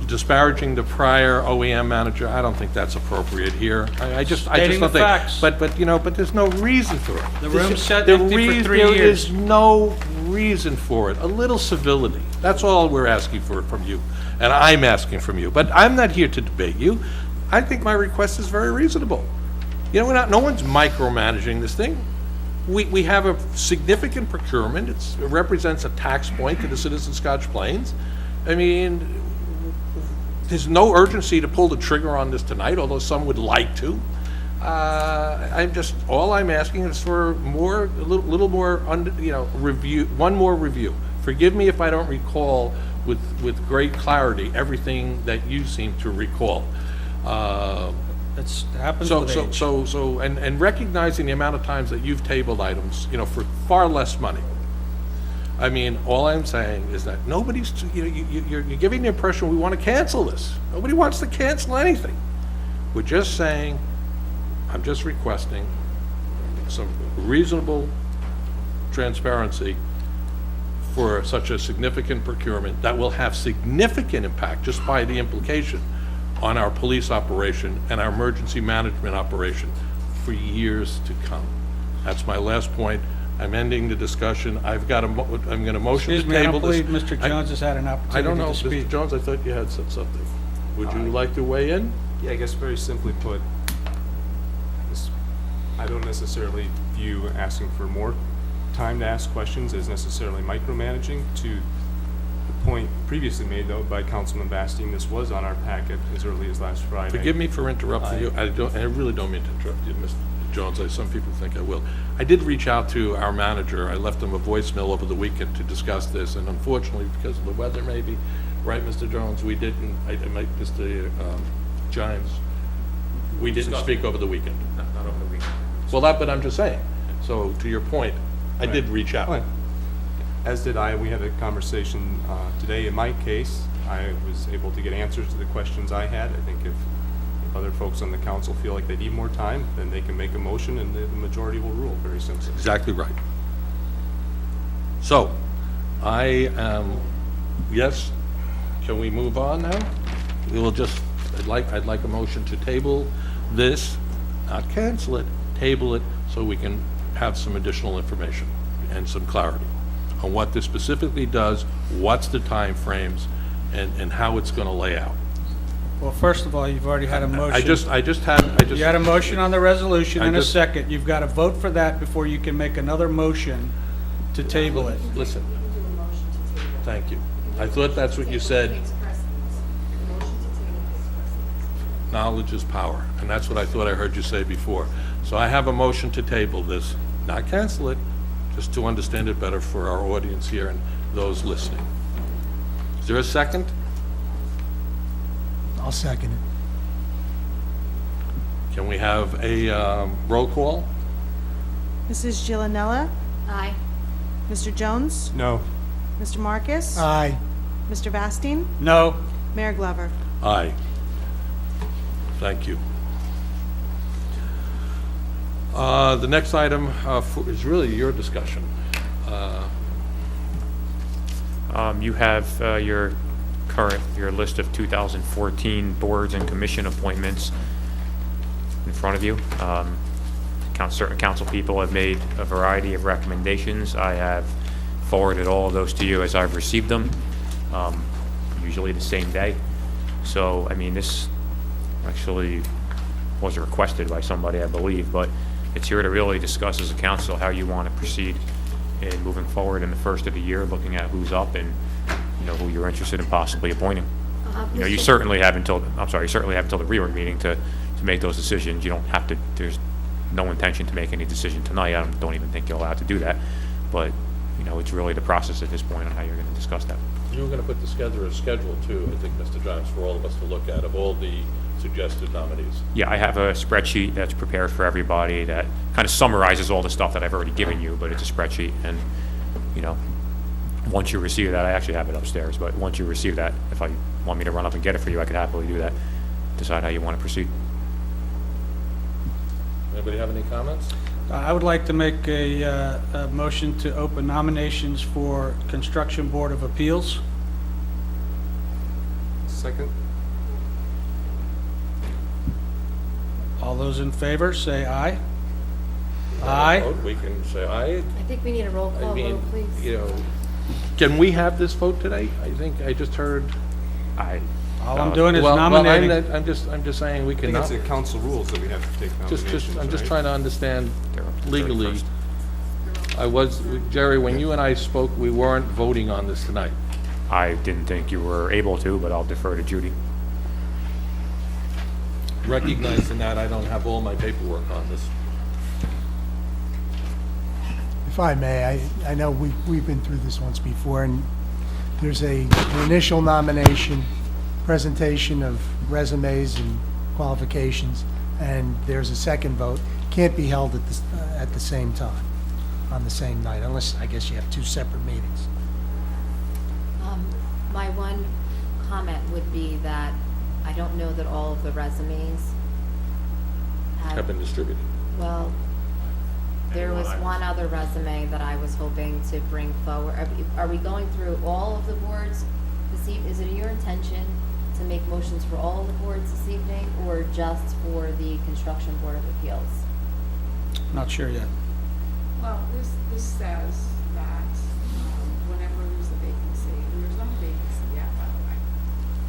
disparaging the prior OEM manager, I don't think that's appropriate here. I just don't Stating the think. facts. But there's no reason for it. The room's set empty for 3 years. There is no reason for it. A little civility. That's all we're asking for from you, and I'm asking from you. But I'm not here to debate you. I think my request is very reasonable. No one's micromanaging this thing. We have a significant procurement. It represents a tax point to the citizens of Scotch Plains. I mean, there's no urgency to pull the trigger on this tonight, although some would like to. All I'm asking is for a little more, review, one more review. Forgive me if I don't recall with great clarity everything that you seem to recall. It happens with age. And recognizing the amount of times that you've tabled items, for far less money. I mean, all I'm saying is that you're giving the impression we want to cancel this. Nobody wants to cancel anything. We're just saying, I'm just requesting some reasonable transparency for such a significant procurement that will have significant impact, just by the implication, on our police operation and our emergency management operation for years to come. That's my last point. I'm ending the discussion. I'm going to motion to Excuse me, I table don't this. believe Mr. Jones has had an I opportunity don't know, to speak. Mr. Jones, I thought you had said something. Would you like to weigh in? Yeah, I guess very simply put, I don't necessarily view asking for more time to ask questions as necessarily micromanaging. To the point previously made, though, by Councilman Bastien, this was on our packet as early as last Friday. Forgive me for interrupting you. I really don't mean to interrupt you, Mr. Jones. Some people think I will. I did reach out to our manager. I left him a voicemail over the weekend to discuss this, and unfortunately, because of the weather maybe, right, Mr. Jones, we didn't, Mr. Gimes, we didn't speak over the weekend. Not over the weekend. Well, but I'm just saying. So, to your point, I did reach out. Right. As did I. We had a conversation today. In my case, I was able to get answers to the questions I had. I think if other folks on the council feel like they need more time, then they can make a motion and the majority will rule, very simply. Exactly right. So, yes, can we move on now? I'd like a motion to table this, not cancel it, table it, so we can have some additional information and some clarity on what this specifically does, what's the timeframes, and how it's going to lay out. Well, first of all, you've already had a motion. You had a motion on the resolution and a just- second. You've got to vote for that before you can make another motion to table it. Listen. Thank you. I thought that's what you said. Knowledge is power, and that's what I thought I heard you say before. So I have a motion to table this, not cancel it, just to understand it better for our audience here and those listening. Is there a second? I'll second it. Can we have a roll call? Mrs. Giovanella? Aye. Mr. Jones? No. Mr. Marcus? Aye. Mr. Bastien? No. Mayor Glover? Aye. Thank you. The next item is really your discussion. You have your list of 2014 boards and commission appointments in front of you. Certain council people have made a variety of recommendations. I have forwarded all of those to you as I've received them, usually the same day. So, I mean, this actually was requested by somebody, I believe, but it's here to really discuss as a council how you want to proceed in moving forward in the first of the year, looking at who's up and, who you're interested in possibly appointing. You certainly have until the reorg meeting to make those decisions. You don't have to, there's no intention to make any decision tonight. I don't even think you're allowed to do that. But, it's really the process at this point on how you're going to discuss that. You were going to put together a schedule too, I think, Mr. Giles, for all of us to look at of all the suggested nominees. Yeah, I have a spreadsheet that's prepared for everybody that kind of summarizes all the stuff that I've already given you, but it's a spreadsheet, and, once you receive that, I actually have it upstairs, but once you receive that, if I want me to run up and get it for you, I could happily do that. Decide how you want to proceed. Anybody have any comments? I would like to make a motion to open nominations for Construction Board of Appeals. Second? All those in favor, say aye. Vote, Aye. we can say aye. I think we need a roll call I mean, vote, please. Can we have this vote today? I think I just heard. All I'm doing is nominating. I'm just saying we I think can. it's the council rules that we have to take nominations, I'm just right? trying to understand legally. Jerry, when you and I spoke, we weren't voting on this tonight. I didn't think you were able to, but I'll defer to Judy. Recognizing that, I don't have all my paperwork on this. If I may, I know we've been through this once before, and there's an initial nomination, presentation of resumes and qualifications, and there's a second vote. Can't be held at the same time, on the same night, unless, I guess, you have two separate meetings. My one comment would be that I don't know that all of the resumes Have been distributed. well, There was anyone I one other resume that I was hoping to bring forward. Are we going through all of the boards this evening? Is it your intention to make motions for all of the boards this evening, or just for the Construction Board of Appeals? Not sure yet. Well, this says that whenever there's a vacancy, and there's no vacancy yet, by the way,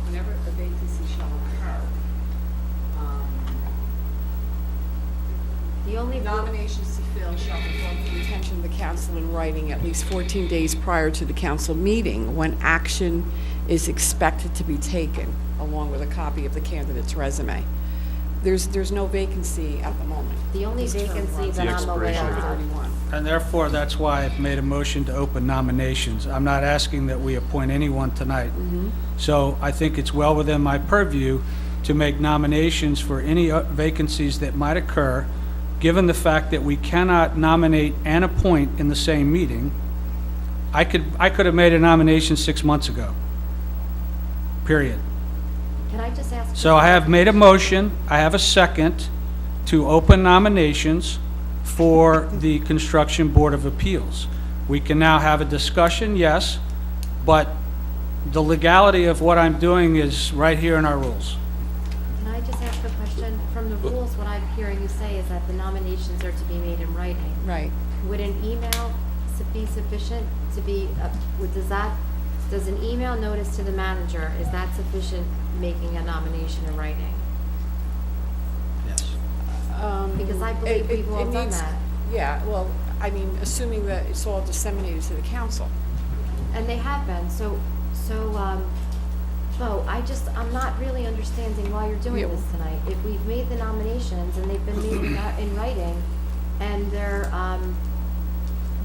whenever a vacancy shall occur, The only nominations to fill shall be brought to the attention of the council in writing at least 14 days prior to the council meeting, when action is expected to be taken, along with a copy of the candidate's resume. There's no vacancy at the moment. The only This term vacancy runs that out I'm aware of. 31. And therefore, that's why I've made a motion to open nominations. I'm not asking that we appoint anyone tonight. So I think it's well within my purview to make nominations for any vacancies that might occur, given the fact that we cannot nominate and appoint in the same meeting. I could have made a nomination 6 months ago, period. Can I just ask? So I have made a motion, I have a second, to open nominations for the Construction Board of Appeals. We can now have a discussion, yes, but the legality of what I'm doing is right here in our rules. Can I just ask a question? From the rules, what I'm hearing you say is that the nominations are to be made in writing. Right. Would an email be sufficient to be, does an email notice to the manager, is that sufficient making a nomination in writing? Yes. Because I believe we've all done that. Yeah, well, I mean, assuming that it's all disseminated to the council. And they have been, so, Bo, I'm not really understanding why you're doing this tonight. If we've made the nominations and they've been made in writing, and they're,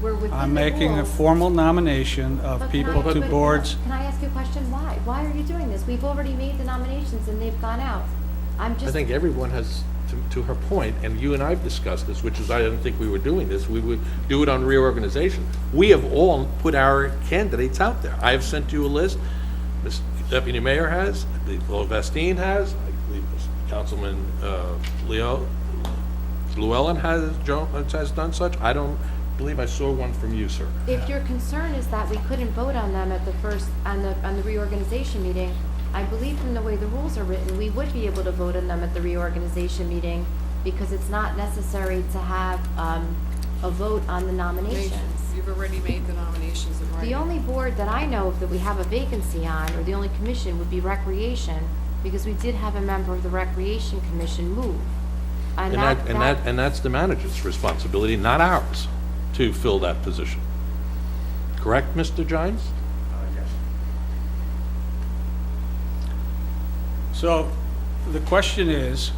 we're within the rules. I'm making a formal nomination of But people to boards. Can I ask you a question? Why? Why are you doing this? We've already made the nominations and they've gone out. I think everyone has, to her point, and you and I have discussed this, which is I didn't think we were doing this, we would do it on reorganization. We have all put our candidates out there. I have sent you a list, Ms. Deputy Mayor has, I believe Lord Vestine has, I believe Councilman Llewellyn has done such. I don't believe I saw one from you, sir. If your concern is that we couldn't vote on them at the first, on the reorganization meeting, I believe from the way the rules are written, we would be able to vote on them at the reorganization meeting, because it's not necessary to have a vote on the nominations. You've already made the nominations in writing. The only board that I know of that we have a vacancy on, or the only commission, would be Recreation, because we did have a member of the Recreation Commission move. And that's the manager's responsibility, not ours, to fill that position. Correct, Mr. Giles? Yes. So the question is,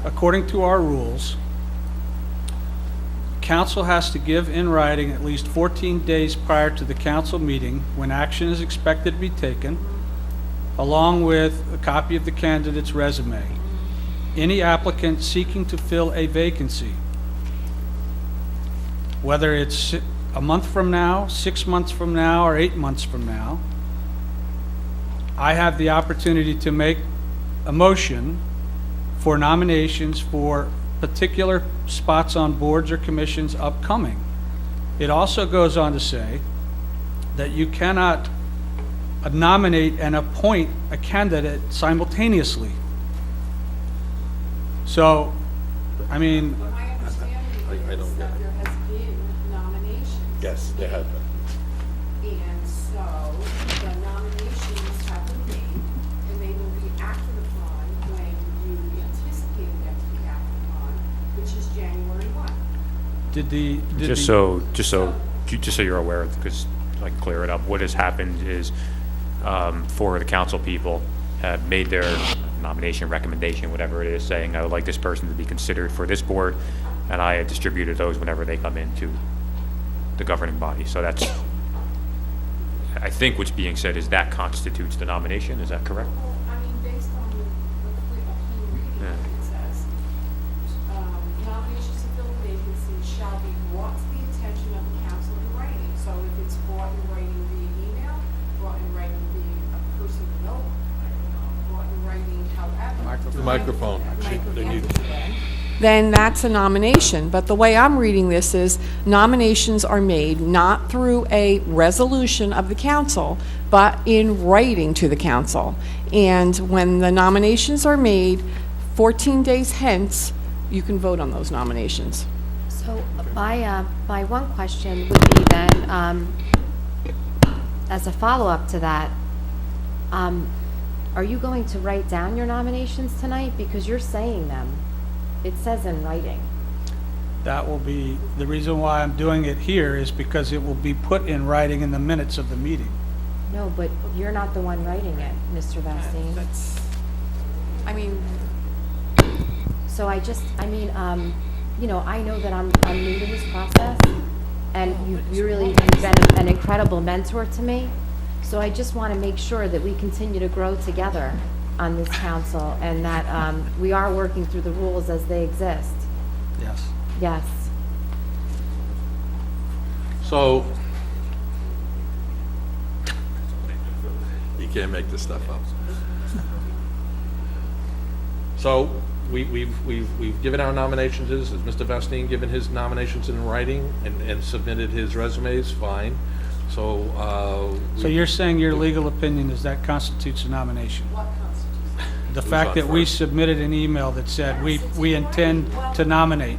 according to our rules, council has to give in writing at least 14 days prior to the council meeting when action is expected to be taken, along with a copy of the candidate's resume. Any applicant seeking to fill a vacancy, whether it's a month from now, 6 months from now, or 8 months from now, I have the opportunity to make a motion for nominations for particular spots on boards or commissions upcoming. It also goes on to say that you cannot nominate and appoint a candidate simultaneously. So, I mean, What my understanding I don't is get that it. there has been nominations. Yes, they have been. And so the nominations have been made, and they will be acted upon when you anticipate them to be acted upon, which is January 1. Just so you're aware, because I can clear it up, what has happened is, four of the council people have made their nomination, recommendation, whatever it is, saying, I would like this person to be considered for this board, and I had distributed those whenever they come into the governing body. So that's, I think what's being said is that constitutes the nomination, is that correct? Well, I mean, based on a clean reading, it says, nominations to fill a vacancy shall be brought to the attention of the council in writing. So if it's brought in writing via email, brought in writing via a personal note, brought in writing however. The microphone. They need- then that's a nomination. But the way I'm reading this is nominations are made not through a resolution of the council, but in writing to the council. And when the nominations are made, 14 days hence, you can vote on those nominations. So my one question would be then, as a follow-up to that, are you going to write down your nominations tonight? Because you're saying them. It says in writing. That will be, the reason why I'm doing it here is because it will be put in writing in the minutes of the meeting. No, but you're not the one writing it, Mr. Vastine. So I know that I'm new to this process, and you really have been an incredible mentor to me. So I just want to make sure that we continue to grow together on this council, and that we are working through the rules as they exist. Yes. Yes. So, you can't make this stuff up. So, we've given our nominations. Has Mr. Vastine given his nominations in writing and submitted his resumes? Fine. So, So you're saying your legal opinion is that constitutes a nomination? What constitutes? The Who's fact on that we first? submitted an email that said we intend to nominate.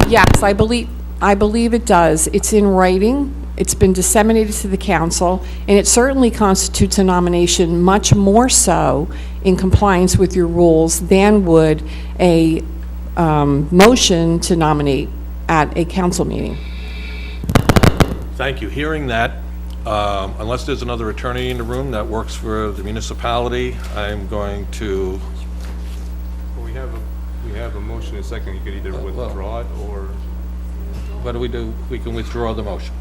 Yes, I believe it does. It's in writing. It's been disseminated to the council, and it certainly constitutes a nomination, much more so in compliance with your rules than would a motion to nominate at a council meeting. thank you. Hearing that, unless there's another attorney in the room that works for the municipality, I'm going to, Well, we have a motion and a second. You could either withdraw it or what do? We can withdraw the motion.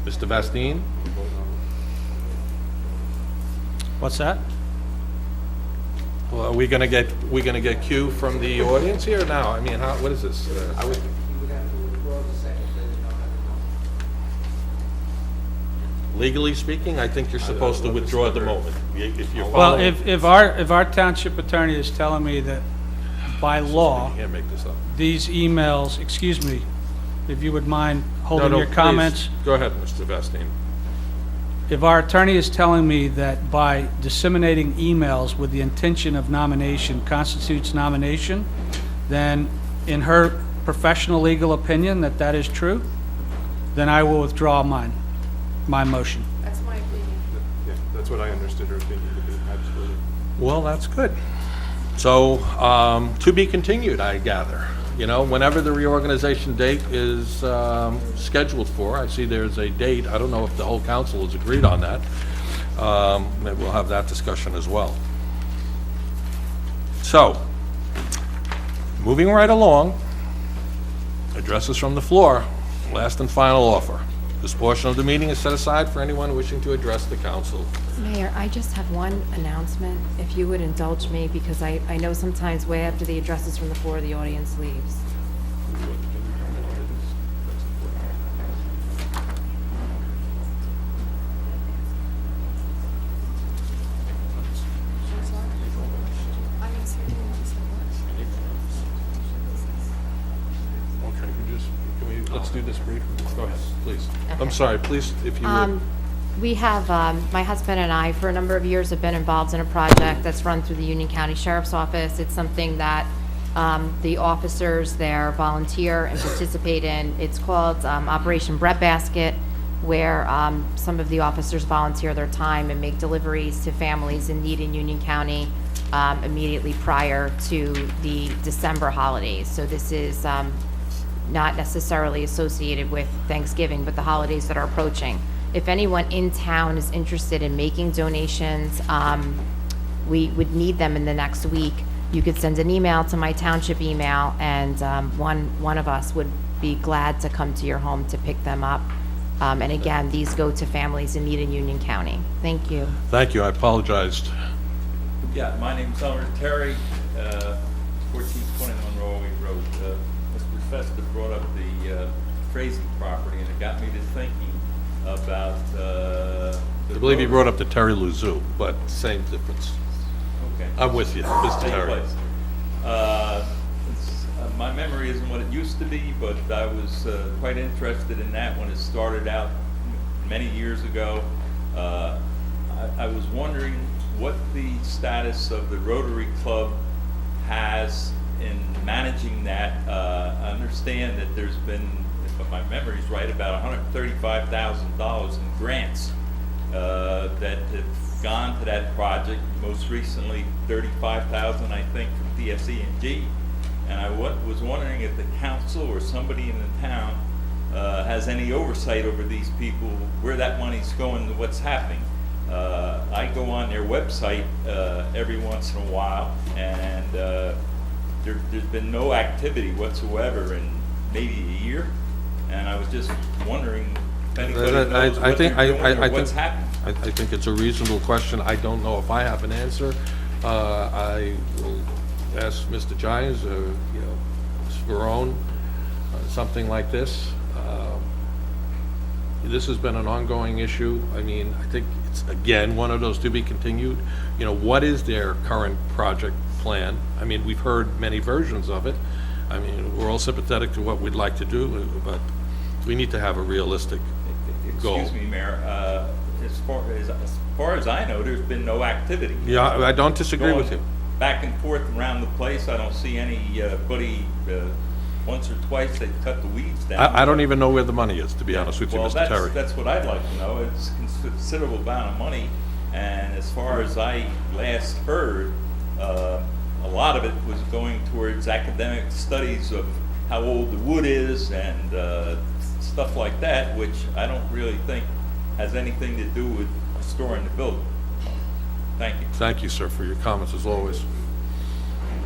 Mr. Vastine? What's that? Well, are we gonna get cue from the audience here now? I mean, what is this? Legally speaking, I think you're supposed to withdraw the moment. If you're Well, following. if our township attorney is telling me that by law, You can't make this up. these emails, excuse me, if you would mind holding No, your please. comments. Go ahead, Mr. Vastine. If our attorney is telling me that by disseminating emails with the intention of nomination constitutes nomination, then in her professional legal opinion that is true, then I will withdraw my motion. That's my opinion. yeah, that's what I understood her opinion to be. Absolutely. Well, that's good. So, to be continued, I gather. You know, whenever the reorganization date is scheduled for, I see there's a date. I don't know if the whole council has agreed on that. Maybe we'll have that discussion as well. So, moving right along, addresses from the floor, last and final offer. This portion of the meeting is set aside for anyone wishing to address the council. Mayor, I just have one announcement, if you would indulge me, because I know sometimes way after the addresses from the floor, the audience leaves. Okay, let's do this briefly. Go ahead, please. I'm sorry, please, if you would. We have, my husband and I, for a number of years, have been involved in a project that's run through the Union County Sheriff's Office. It's something that the officers there volunteer and participate in. It's called Operation Breadbasket, where some of the officers volunteer their time and make deliveries to families in need in Union County immediately prior to the December holidays. So this is not necessarily associated with Thanksgiving, but the holidays that are approaching. If anyone in town is interested in making donations, we would need them in the next week. You could send an email to my township email, and one of us would be glad to come to your home to pick them up. And again, these go to families in need in Union County. Thank you. Thank you, I apologized. Yeah, my name's Summer Terry, 1421 Norway Road. Mr. Festa brought up the Frazee property, and it got me to thinking about I believe he brought up the Terry Lou Zoo, but same difference. Okay. I'm with you, Mr. Same Terry. place. my memory isn't what it used to be, but I was quite interested in that when it started out many years ago. I was wondering what the status of the Rotary Club has in managing that. I understand that there's been, if my memory's right, about $135,000 in grants that have gone to that project. Most recently, $35,000, I think, from DSE&G. And I was wondering if the council or somebody in the town has any oversight over these people, where that money's going and what's happening. I go on their website every once in a while, and there's been no activity whatsoever in maybe a year. And I was just wondering if anybody knows what they're doing or what's happening. I think it's a reasonable question. I don't know if I have an answer. I will ask Mr. Gines, Sperone, something like this. This has been an ongoing issue. I mean, I think it's, again, one of those to be continued. What is their current project plan? I mean, we've heard many versions of it. I mean, we're all sympathetic to what we'd like to do, but we need to have a realistic goal. Excuse me, Mayor. As far as I know, there's been no activity. Yeah, I don't disagree with you. Back and forth around the place. I don't see anybody. Once or twice they cut the weeds down. I don't even know where the money is, to be honest with you, Mr. Terry. That's what I'd like to know. It's a considerable amount of money, and as far as I last heard, a lot of it was going towards academic studies of how old the wood is and stuff like that, which I don't really think has anything to do with restoring the building. Thank you. Thank you, sir, for your comments as always.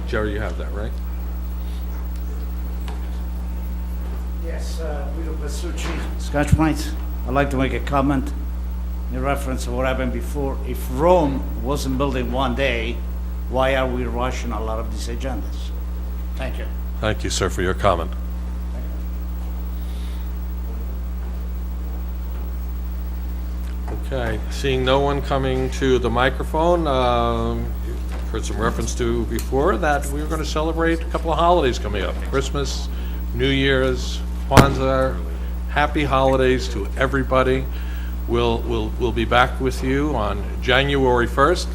Jerry, you have that, right? Yes, Guido Pasucci, Scotch Plains. I'd like to make a comment in reference to what happened before. If Rome wasn't built in one day, why are we rushing a lot of these agendas? Thank you. Thank you, sir, for your comment. Okay, seeing no one coming to the microphone, you've heard some reference to before that we're going to celebrate a couple of holidays coming up. Christmas, New Year's, Kwanzaa. Happy holidays to everybody. We'll be back with you on January 1st.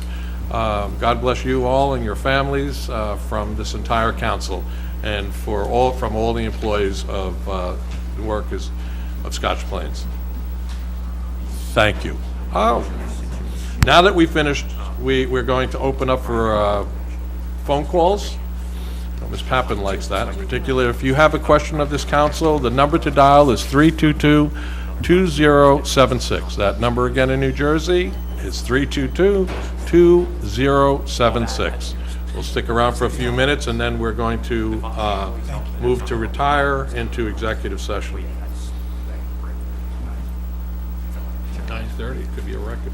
God bless you all and your families from this entire council and from all the employees of the workers of Scotch Plains. Thank you. Oh, now that we've finished, we're going to open up for phone calls. Ms. Pappen likes that in particular. If you have a question of this council, the number to dial is 322-2076. That number again in New Jersey is 322-2076. We'll stick around for a few minutes and then we're going to move to retire into executive session. 9:30, it could be a record.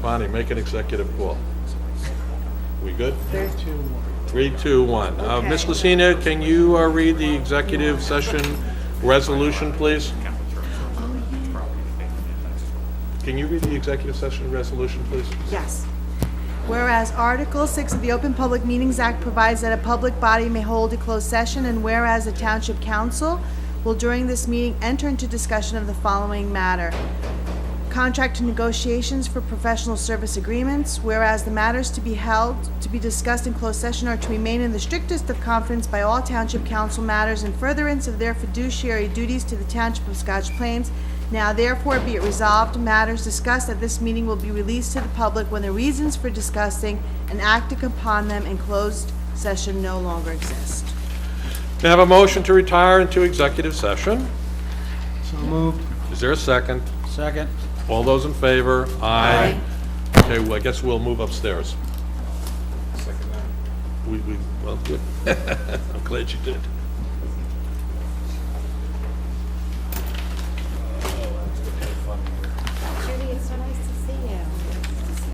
Bonnie, make an executive call. We good? 3, 2, 1. Ms. Lucina, can you read the executive session resolution, please? Can you read the executive session resolution, please? Yes. Whereas Article 6 of the Open Public Meetings Act provides that a public body may hold a closed session, and whereas the Township Council will during this meeting enter into discussion of the following matter. Contract negotiations for professional service agreements, whereas the matters to be discussed in closed session are to remain in the strictest of confidence by all Township Council matters in furtherance of their fiduciary duties to the Township of Scotch Plains. Now therefore be it resolved, matters discussed at this meeting will be released to the public when the reasons for discussing and acting upon them in closed session no longer exist. Can I have a motion to retire into executive session? So moved. Is there a second? Second. All those in favor? Aye. Okay, well, I guess we'll move upstairs. Well, good. I'm glad you did.